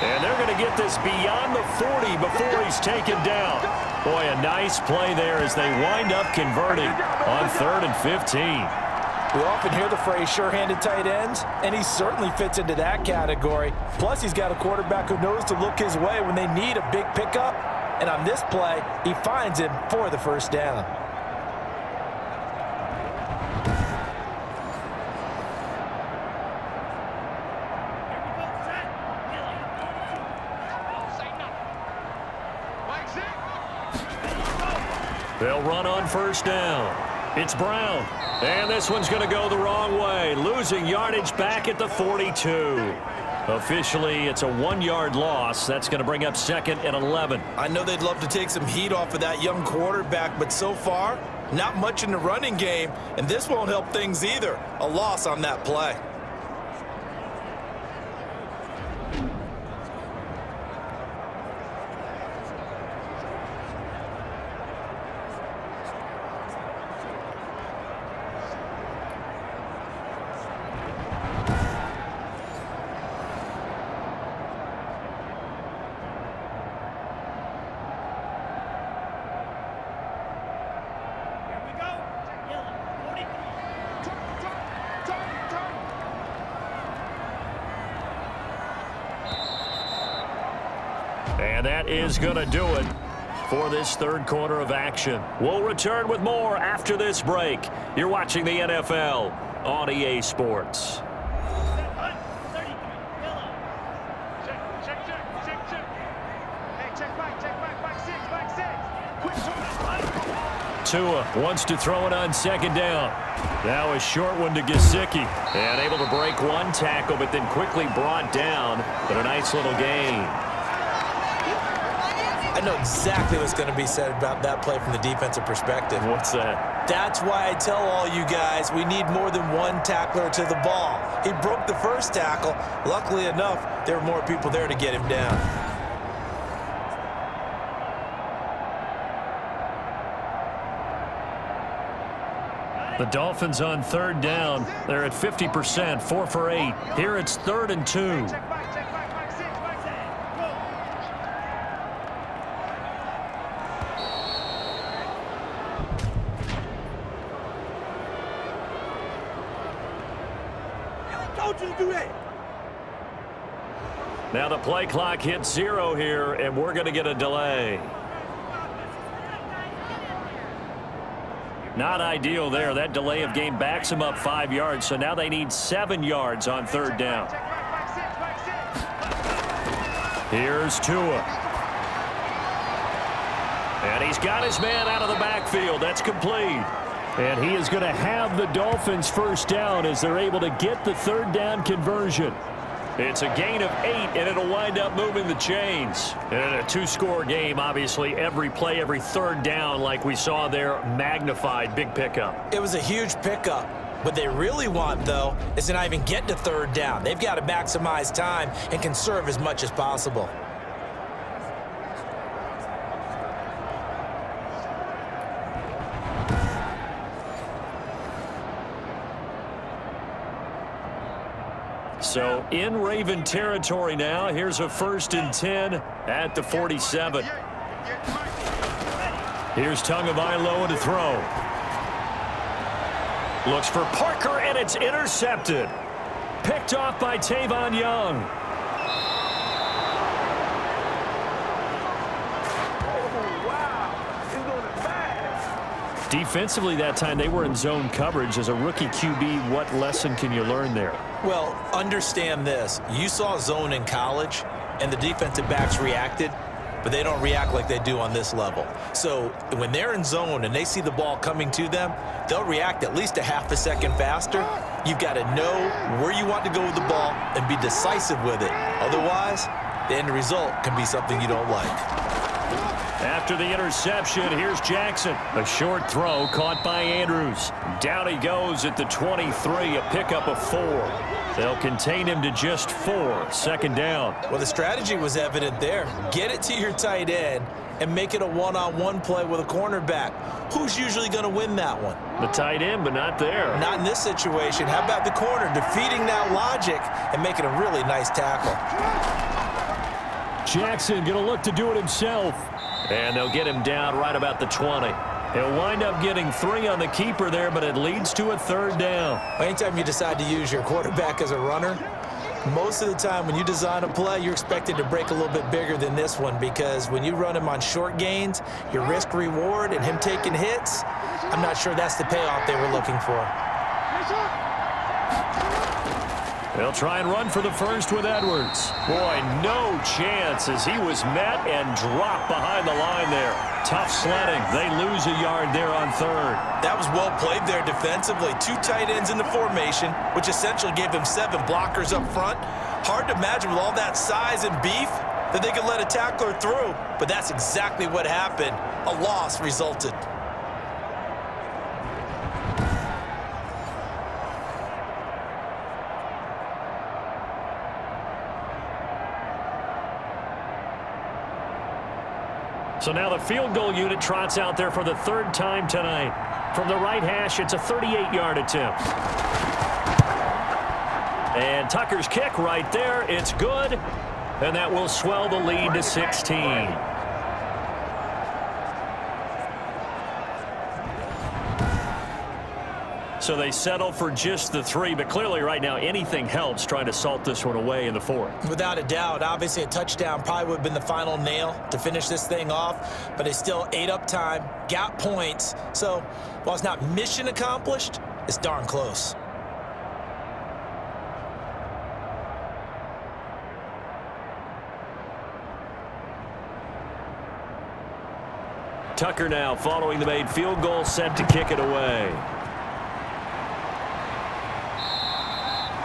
And they're going to get this beyond the 40 before he's taken down. Boy, a nice play there as they wind up converting on 3rd and 15. We often hear the phrase sure-handed tight ends, and he certainly fits into that category. Plus, he's got a quarterback who knows to look his way when they need a big pickup. And on this play, he finds him for the 1st down. They'll run on 1st down. It's Brown. And this one's going to go the wrong way. Losing yardage back at the 42. Officially, it's a 1-yard loss. That's going to bring up 2nd and 11. I know they'd love to take some heat off of that young quarterback, but so far, not much in the running game, and this won't help things either. A loss on that play. And that is going to do it for this 3rd quarter of action. We'll return with more after this break. You're watching the NFL on EA Sports. Tua wants to throw it on 2nd down. Now a short one to Gesicki. And able to break one tackle, but then quickly brought down. But a nice little gain. I know exactly what's going to be said about that play from the defensive perspective. What's that? That's why I tell all you guys we need more than one tackler to the ball. He broke the first tackle. Luckily enough, there were more people there to get him down. The Dolphins on 3rd down. They're at 50%, 4 for 8. Here it's 3rd and 2. Now the play clock hits 0 here, and we're going to get a delay. Not ideal there. That delay of game backs them up 5 yards, so now they need 7 yards on 3rd down. Here's Tua. And he's got his man out of the backfield. That's complete. And he is going to have the Dolphins 1st down as they're able to get the 3rd down conversion. It's a gain of 8, and it'll wind up moving the chains. And in a 2-score game, obviously, every play, every 3rd down, like we saw there, magnified. Big pickup. It was a huge pickup. What they really want, though, is to not even get to 3rd down. They've got to maximize time and conserve as much as possible. So in Raven territory now. Here's a 1st and 10 at the 47. Here's Tagovailoa to throw. Looks for Parker, and it's intercepted. Picked off by Tavon Young. Defensively that time, they were in zone coverage. As a rookie QB, what lesson can you learn there? Well, understand this. You saw zone in college, and the defensive backs reacted, but they don't react like they do on this level. So when they're in zone and they see the ball coming to them, they'll react at least a half a second faster. You've got to know where you want to go with the ball and be decisive with it. Otherwise, the end result can be something you don't like. After the interception, here's Jackson. A short throw caught by Andrews. Down he goes at the 23, a pickup of 4. They'll contain him to just 4, 2nd down. Well, the strategy was evident there. Get it to your tight end and make it a one-on-one play with a cornerback. Who's usually going to win that one? The tight end, but not there. Not in this situation. How about the corner defeating that logic and making a really nice tackle? Jackson going to look to do it himself. And they'll get him down right about the 20. He'll wind up getting 3 on the keeper there, but it leads to a 3rd down. Anytime you decide to use your quarterback as a runner, most of the time when you design a play, you're expected to break a little bit bigger than this one, because when you run him on short gains, your risk-reward and him taking hits, I'm not sure that's the payoff they were looking for. They'll try and run for the 1st with Edwards. Boy, no chance as he was met and dropped behind the line there. Tough sledding. They lose a yard there on 3rd. That was well played there defensively. 2 tight ends in the formation, which essentially gave them 7 blockers up front. Hard to imagine with all that size and beef that they could let a tackler through, but that's exactly what happened. A loss resulted. So now the field goal unit trots out there for the 3rd time tonight. From the right hash, it's a 38-yard attempt. And Tucker's kick right there. It's good. And that will swell the lead to 16. So they settle for just the 3, but clearly right now anything helps trying to salt this one away in the 4th. Without a doubt, obviously a touchdown probably would have been the final nail to finish this thing off, but they still ate up time, got points. So while it's not mission accomplished, it's darn close. Tucker now following the made field goal, set to kick it away.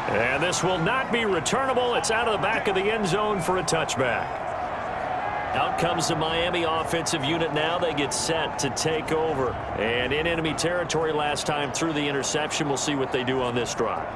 And this will not be returnable. It's out of the back of the end zone for a touchback. Out comes the Miami offensive unit now. They get set to take over. And in enemy territory last time through the interception. We'll see what they do on this drive.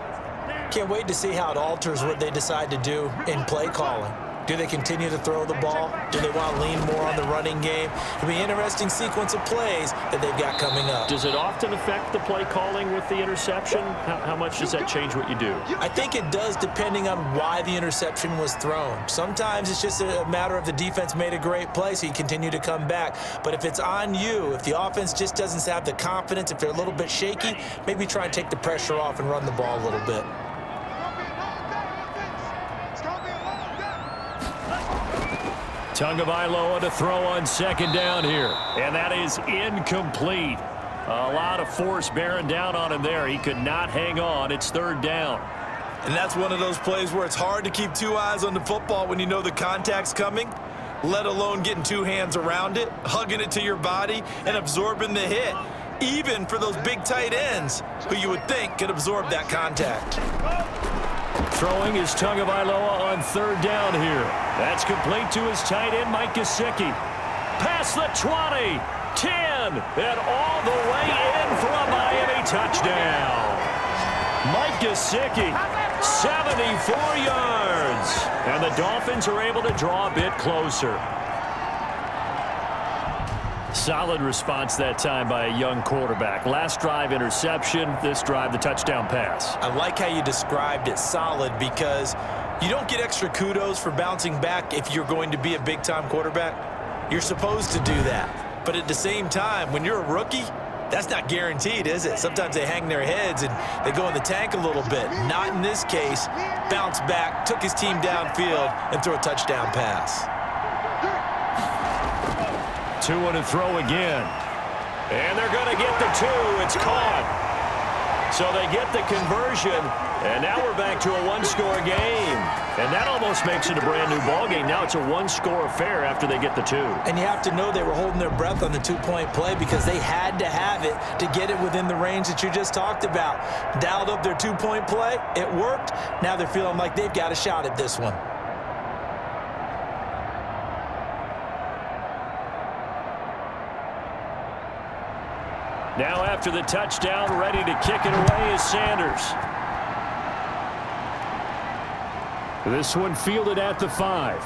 Can't wait to see how it alters what they decide to do in play calling. Do they continue to throw the ball? Do they want to lean more on the running game? It'll be an interesting sequence of plays that they've got coming up. Does it often affect the play calling with the interception? How much does that change what you do? I think it does, depending on why the interception was thrown. Sometimes it's just a matter of the defense made a great play, so you continue to come back. But if it's on you, if the offense just doesn't have the confidence, if they're a little bit shaky, maybe try and take the pressure off and run the ball a little bit. Tagovailoa to throw on second down here. And that is incomplete. A lot of force bearing down on him there. He could not hang on. It's third down. And that's one of those plays where it's hard to keep two eyes on the football when you know the contact's coming, let alone getting two hands around it, hugging it to your body, and absorbing the hit, even for those big tight ends who you would think could absorb that contact. Throwing is Tagovailoa on third down here. That's complete to his tight end, Mike Gesicki. Past the 20, 10, and all the way in for a Miami touchdown. Mike Gesicki, 74 yards. And the Dolphins are able to draw a bit closer. Solid response that time by a young quarterback. Last drive, interception. This drive, the touchdown pass. I like how you described it, solid, because you don't get extra kudos for bouncing back if you're going to be a big-time quarterback. You're supposed to do that. But at the same time, when you're a rookie, that's not guaranteed, is it? Sometimes they hang their heads and they go in the tank a little bit. Not in this case. Bounce back, took his team downfield, and threw a touchdown pass. 2 and a throw again. And they're going to get the 2. It's caught. So they get the conversion, and now we're back to a one-score game. And that almost makes it a brand-new ball game. Now it's a one-score affair after they get the 2. And you have to know they were holding their breath on the two-point play because they had to have it to get it within the range that you just talked about. Dialed up their two-point play. It worked. Now they're feeling like they've got a shot at this one. Now after the touchdown, ready to kick it away is Sanders. This one fielded at the 5.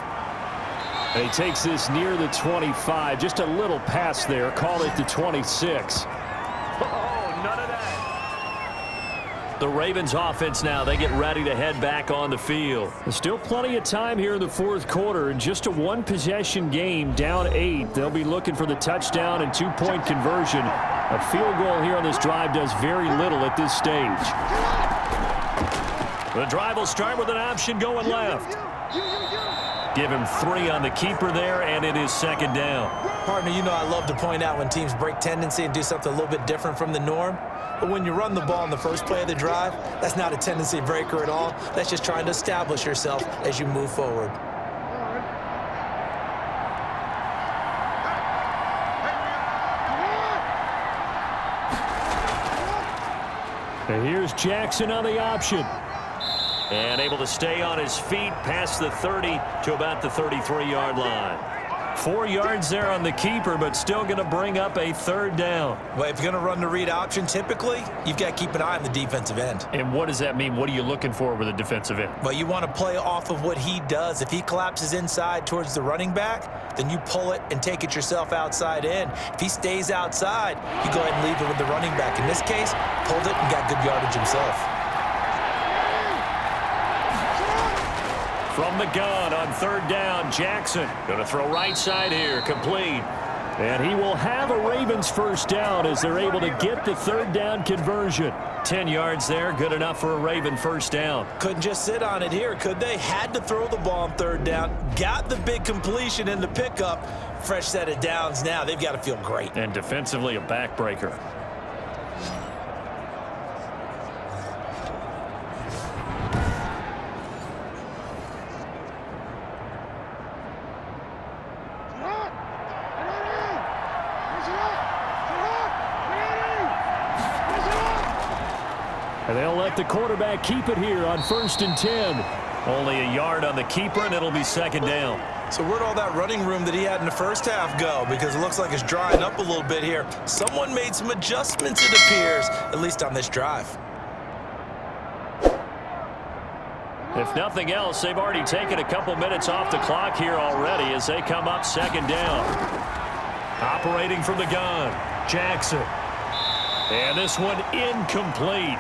And he takes this near the 25. Just a little pass there. Call it the 26. Oh, none of that. The Ravens offense now, they get ready to head back on the field. There's still plenty of time here in the fourth quarter. In just a one-possession game, down 8. They'll be looking for the touchdown and two-point conversion. A field goal here on this drive does very little at this stage. The drive will start with an option going left. Give him 3 on the keeper there, and it is second down. Partner, you know I love to point out when teams break tendency and do something a little bit different from the norm. But when you run the ball in the first play of the drive, that's not a tendency breaker at all. That's just trying to establish yourself as you move forward. And here's Jackson on the option. And able to stay on his feet past the 30 to about the 33-yard line. 4 yards there on the keeper, but still going to bring up a third down. Well, if you're going to run the read option, typically, you've got to keep an eye on the defensive end. And what does that mean? What are you looking for with a defensive end? Well, you want to play off of what he does. If he collapses inside towards the running back, then you pull it and take it yourself outside in. If he stays outside, you go ahead and leave it with the running back. In this case, pulled it and got good yardage himself. From the gun on third down, Jackson going to throw right side here, complete. And he will have a Ravens first down as they're able to get the third down conversion. 10 yards there, good enough for a Raven first down. Couldn't just sit on it here, could they? Had to throw the ball on third down, got the big completion in the pickup. Fresh set of downs now. They've got to feel great. And defensively, a backbreaker. And they'll let the quarterback keep it here on 1st and 10. Only a yard on the keeper, and it'll be second down. So where'd all that running room that he had in the first half go? Because it looks like it's drying up a little bit here. Someone made some adjustments, it appears, at least on this drive. If nothing else, they've already taken a couple minutes off the clock here already as they come up second down. Operating from the gun, Jackson. And this one incomplete.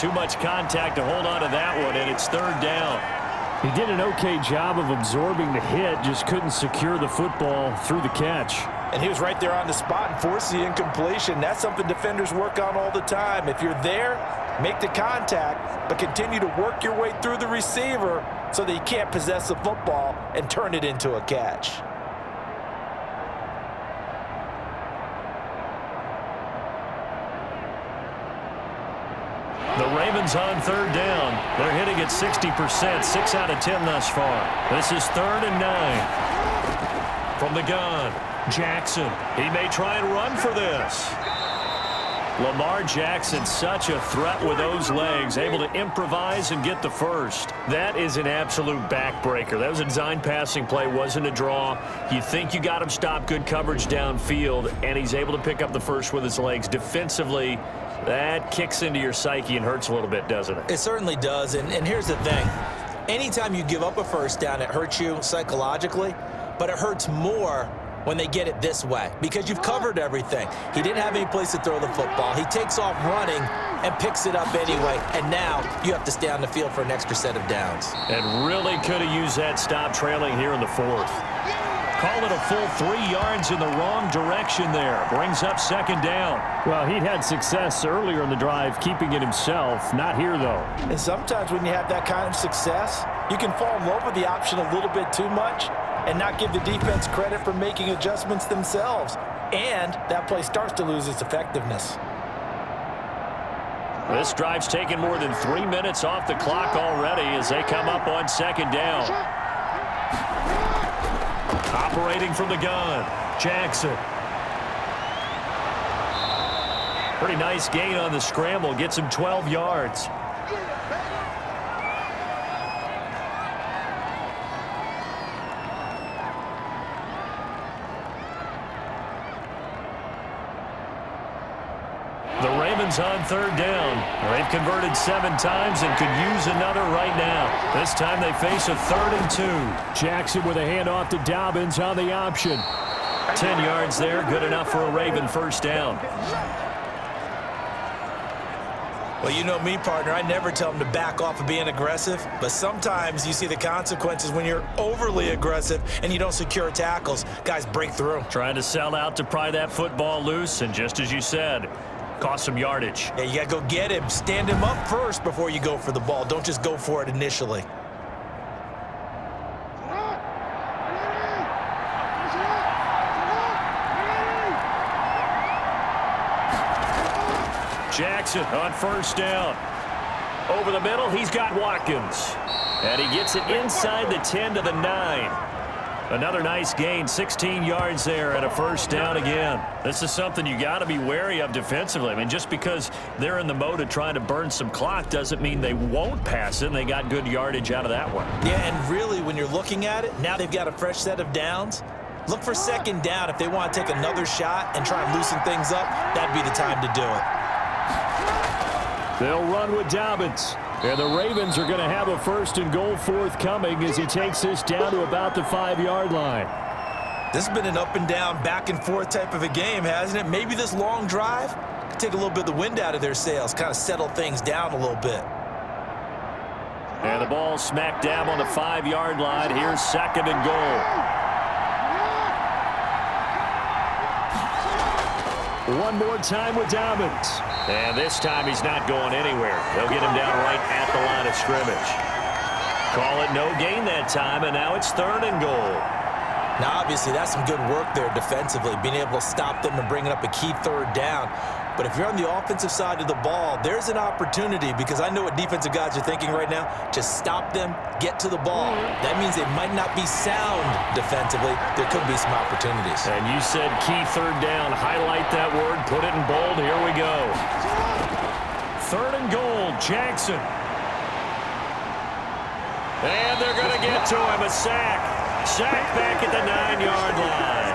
Too much contact to hold on to that one, and it's third down. He did an okay job of absorbing the hit, just couldn't secure the football through the catch. And he was right there on the spot and forced the incompletion. That's something defenders work on all the time. If you're there, make the contact, but continue to work your way through the receiver so that you can't possess the football and turn it into a catch. Ravens on third down. They're hitting at 60%, 6 out of 10 thus far. This is 3rd and 9. From the gun, Jackson. He may try and run for this. Lamar Jackson, such a threat with those legs, able to improvise and get the first. That is an absolute backbreaker. That was a design passing play, wasn't a draw. You think you got him stopped, good coverage downfield, and he's able to pick up the first with his legs. Defensively, that kicks into your psyche and hurts a little bit, doesn't it? It certainly does, and here's the thing. Anytime you give up a first down, it hurts you psychologically, but it hurts more when they get it this way, because you've covered everything. He didn't have any place to throw the football. He takes off running and picks it up anyway, and now you have to stay on the field for an extra set of downs. And really could have used that stop trailing here in the 4th. Call it a full 3 yards in the wrong direction there. Brings up 2nd down. Well, he'd had success earlier in the drive keeping it himself. Not here, though. And sometimes when you have that kind of success, you can fall in love with the option a little bit too much and not give the defense credit for making adjustments themselves. And that play starts to lose its effectiveness. This drive's taken more than 3 minutes off the clock already as they come up on 2nd down. Operating from the gun, Jackson. Pretty nice gain on the scramble. Gets him 12 yards. The Ravens on 3rd down. They've converted 7 times and could use another right now. This time they face a 3rd and 2. Jackson with a handoff to Dobbins on the option. 10 yards there, good enough for a Raven first down. Well, you know me, partner. I never tell them to back off of being aggressive, but sometimes you see the consequences when you're overly aggressive and you don't secure tackles. Guys break through. Trying to sell out to pry that football loose, and just as you said, cost some yardage. Yeah, you got to go get him. Stand him up first before you go for the ball. Don't just go for it initially. Jackson on first down. Over the middle, he's got Watkins. And he gets it inside the 10 to the 9. Another nice gain, 16 yards there and a first down again. This is something you got to be wary of defensively. I mean, just because they're in the mode of trying to burn some clock doesn't mean they won't pass it, and they got good yardage out of that one. Yeah, and really, when you're looking at it, now they've got a fresh set of downs. Look for 2nd down. If they want to take another shot and try and loosen things up, that'd be the time to do it. They'll run with Dobbins. And the Ravens are going to have a 1st and goal forthcoming as he takes this down to about the 5-yard line. This has been an up and down, back and forth type of a game, hasn't it? Maybe this long drive could take a little bit of the wind out of their sails, kind of settle things down a little bit. And the ball smack dab on the 5-yard line. Here's 2nd and goal. One more time with Dobbins. And this time he's not going anywhere. They'll get him down right at the line of scrimmage. Call it no gain that time, and now it's 3rd and goal. Now, obviously, that's some good work there defensively, being able to stop them and bringing up a key 3rd down. But if you're on the offensive side of the ball, there's an opportunity, because I know what defensive guys are thinking right now. Just stop them, get to the ball. That means they might not be sound defensively. There could be some opportunities. And you said key 3rd down. Highlight that word. Put it in bold. Here we go. 3rd and goal, Jackson. And they're going to get to him. A sack. Sack back at the 9-yard line.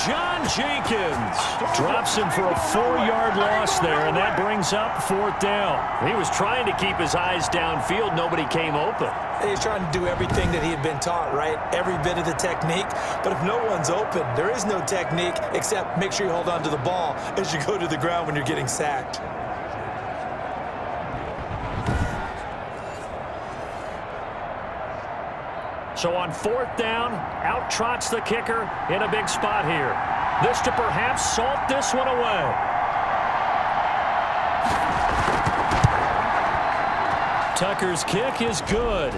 John Jenkins drops him for a 4-yard loss there, and that brings up 4th down. He was trying to keep his eyes downfield. Nobody came open. He's trying to do everything that he had been taught, right? Every bit of the technique. But if no one's open, there is no technique except make sure you hold on to the ball as you go to the ground when you're getting sacked. So on 4th down, out trots the kicker in a big spot here. This to perhaps salt this one away. Tucker's kick is good,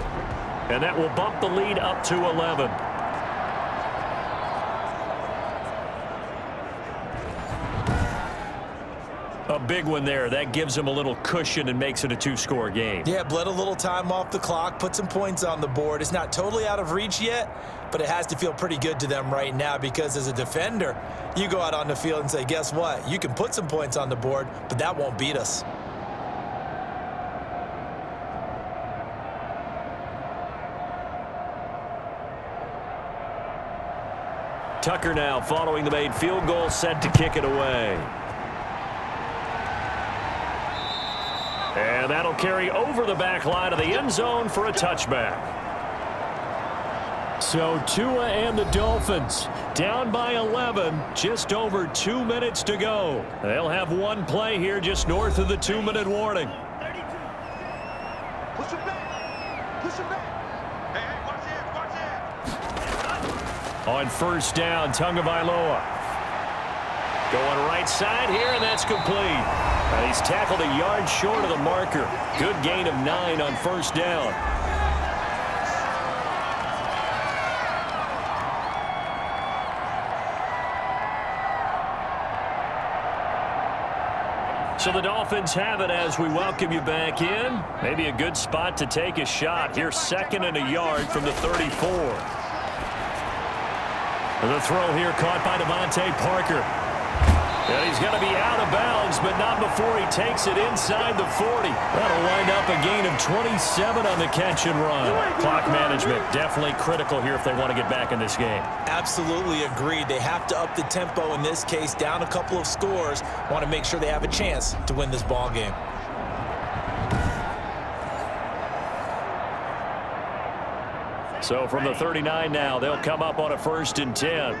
and that will bump the lead up to 11. A big one there. That gives them a little cushion and makes it a 2-score game. Yeah, bled a little time off the clock, put some points on the board. It's not totally out of reach yet, but it has to feel pretty good to them right now because as a defender, you go out on the field and say, guess what? You can put some points on the board, but that won't beat us. Tucker now following the made field goal, set to kick it away. And that'll carry over the back line of the end zone for a touchback. So Tua and the Dolphins down by 11, just over 2 minutes to go. They'll have one play here just north of the 2-minute warning. 32. Push him back. Push him back. Hey, watch it. On first down, Tagovailoa. Going right side here, and that's complete. And he's tackled a yard short of the marker. Good gain of 9 on first down. So the Dolphins have it as we welcome you back in. Maybe a good spot to take a shot. Here, 2nd and a yard from the 34. And the throw here caught by Devontae Parker. And he's going to be out of bounds, but not before he takes it inside the 40. That'll wind up a gain of 27 on the catch and run. Clock management definitely critical here if they want to get back in this game. Absolutely agreed. They have to up the tempo in this case, down a couple of scores. Want to make sure they have a chance to win this ball game. So from the 39 now, they'll come up on a 1st and 10.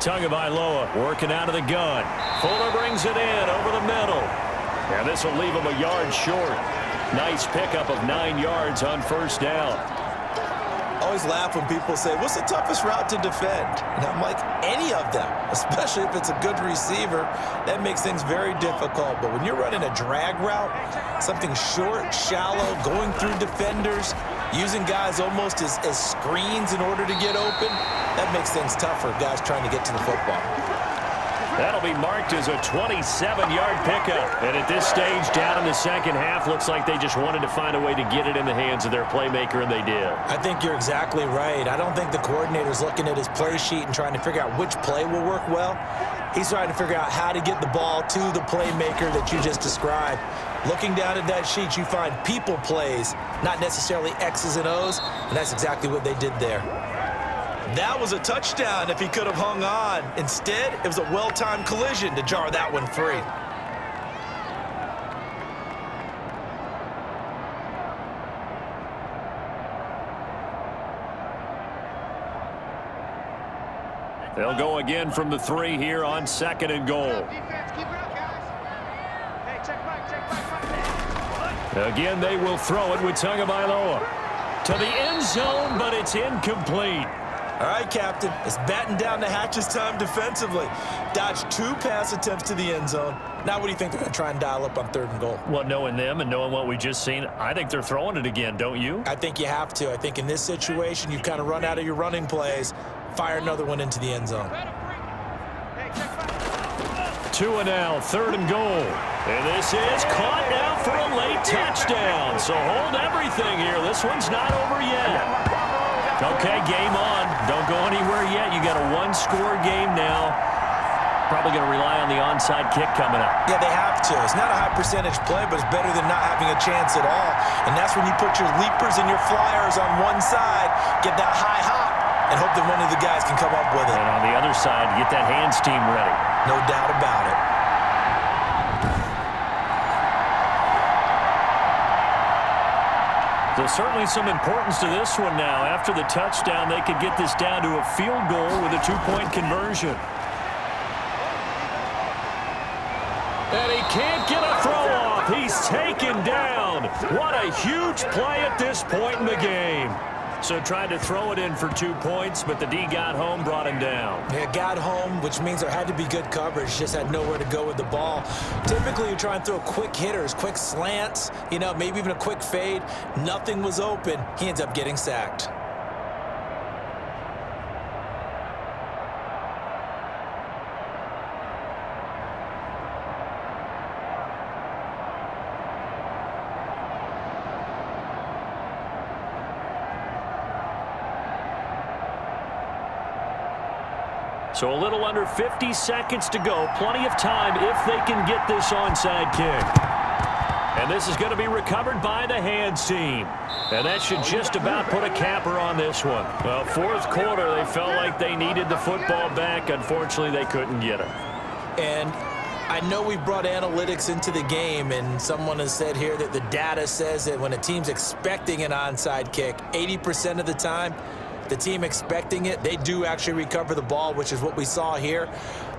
Tagovailoa working out of the gun. Fuller brings it in over the middle. And this will leave him a yard short. Nice pickup of 9 yards on first down. Always laugh when people say, what's the toughest route to defend? And I'm like, any of them, especially if it's a good receiver. That makes things very difficult. But when you're running a drag route, something short, shallow, going through defenders, using guys almost as screens in order to get open, that makes things tougher, guys trying to get to the football. That'll be marked as a 27-yard pickup. And at this stage, down in the second half, looks like they just wanted to find a way to get it in the hands of their playmaker, and they did. I think you're exactly right. I don't think the coordinator's looking at his play sheet and trying to figure out which play will work well. He's trying to figure out how to get the ball to the playmaker that you just described. Looking down at that sheet, you find people plays, not necessarily X's and O's, and that's exactly what they did there. That was a touchdown if he could have hung on. Instead, it was a well-timed collision to jar that one free. They'll go again from the 3 here on 2nd and goal. Defense, keep it up, guys. Hey, check back. Again, they will throw it with Tagovailoa to the end zone, but it's incomplete. All right, Captain, it's batten down the hatches time defensively. Dodged 2 pass attempts to the end zone. Now what do you think they're going to try and dial up on 3rd and goal? Well, knowing them and knowing what we just seen, I think they're throwing it again, don't you? I think you have to. I think in this situation, you've kind of run out of your running plays. Fire another one into the end zone. Tua now, 3rd and goal. And this is caught now for a late touchdown. So hold everything here. This one's not over yet. Okay, game on. Don't go anywhere yet. You got a 1-score game now. Probably going to rely on the onside kick coming up. Yeah, they have to. It's not a high percentage play, but it's better than not having a chance at all. And that's when you put your leapers and your flyers on one side, get that high hop, and hope that one of the guys can come up with it. And on the other side, get that hands team ready. No doubt about it. There's certainly some importance to this one now. After the touchdown, they could get this down to a field goal with a 2-point conversion. And he can't get a throw off. He's taken down. What a huge play at this point in the game. So tried to throw it in for 2 points, but the D got home, brought him down. Yeah, got home, which means there had to be good coverage. Just had nowhere to go with the ball. Typically, you try and throw quick hitters, quick slants, maybe even a quick fade. Nothing was open. He ends up getting sacked. So a little under 50 seconds to go. Plenty of time if they can get this onside kick. And this is going to be recovered by the hands team. And that should just about put a capper on this one. Well, fourth quarter, they felt like they needed the football back. Unfortunately, they couldn't get it. And I know we brought analytics into the game, and someone has said here that the data says that when a team's expecting an onside kick, 80% of the time, the team expecting it, they do actually recover the ball, which is what we saw here.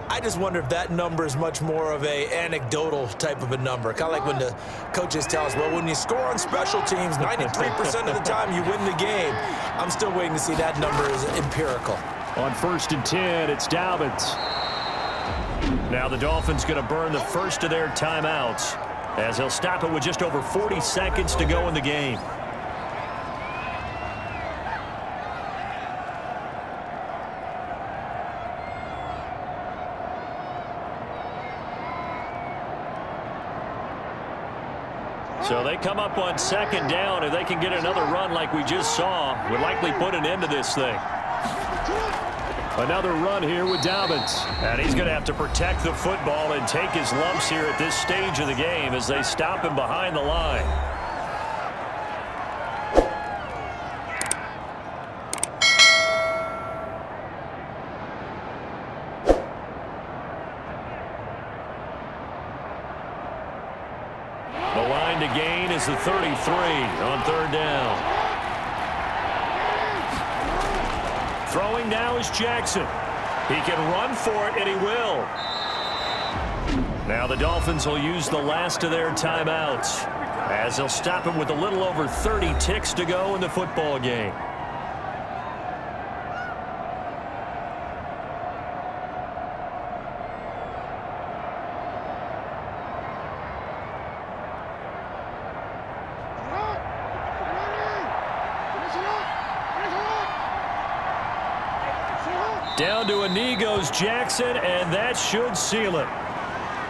I just wonder if that number is much more of a anecdotal type of a number. Kind of like when the coaches tell us, well, when you score on special teams, 93% of the time you win the game. I'm still waiting to see that number is empirical. On 1st and 10, it's Dobbins. Now the Dolphins going to burn the first of their timeouts as he'll stop it with just over 40 seconds to go in the game. So they come up on 2nd down. If they can get another run like we just saw, would likely put an end to this thing. Another run here with Dobbins. And he's going to have to protect the football and take his lumps here at this stage of the game as they stop him behind the line. The line to gain is the 33 on 3rd down. Throwing now is Jackson. He can run for it, and he will. Now the Dolphins will use the last of their timeouts as they'll stop him with a little over 30 ticks to go in the football game. Down to a knee goes Jackson, and that should seal it.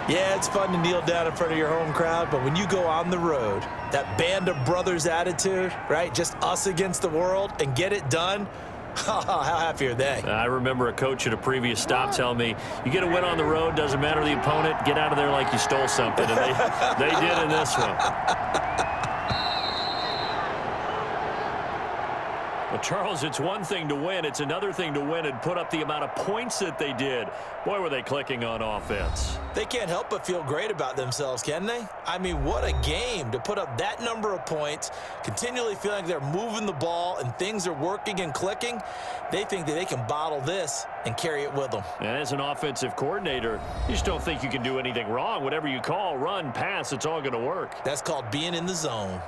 Yeah, it's fun to kneel down in front of your home crowd, but when you go on the road, that band of brothers attitude, right, just us against the world, and get it done, how happy are they? I remember a coach at a previous stop telling me, you get a win on the road, doesn't matter the opponent, get out of there like you stole something, and they did in this one. Well, Charles, it's one thing to win. It's another thing to win and put up the amount of points that they did. Boy, were they clicking on offense. They can't help but feel great about themselves, can they? I mean, what a game to put up that number of points, continually feeling like they're moving the ball and things are working and clicking. They think that they can bottle this and carry it with them. And as an offensive coordinator, you just don't think you can do anything wrong. Whatever you call, run, pass, it's all going to work. That's called being in the zone.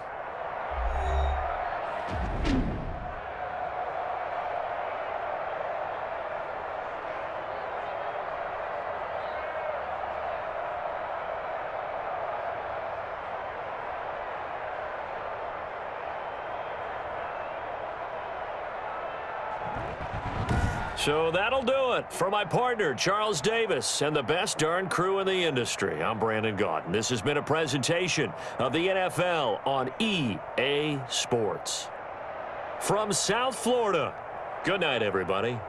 So that'll do it for my partner, Charles Davis, and the best darn crew in the industry. I'm Brandon Gaudin. This has been a presentation of the NFL on EA Sports. From South Florida, good night, everybody.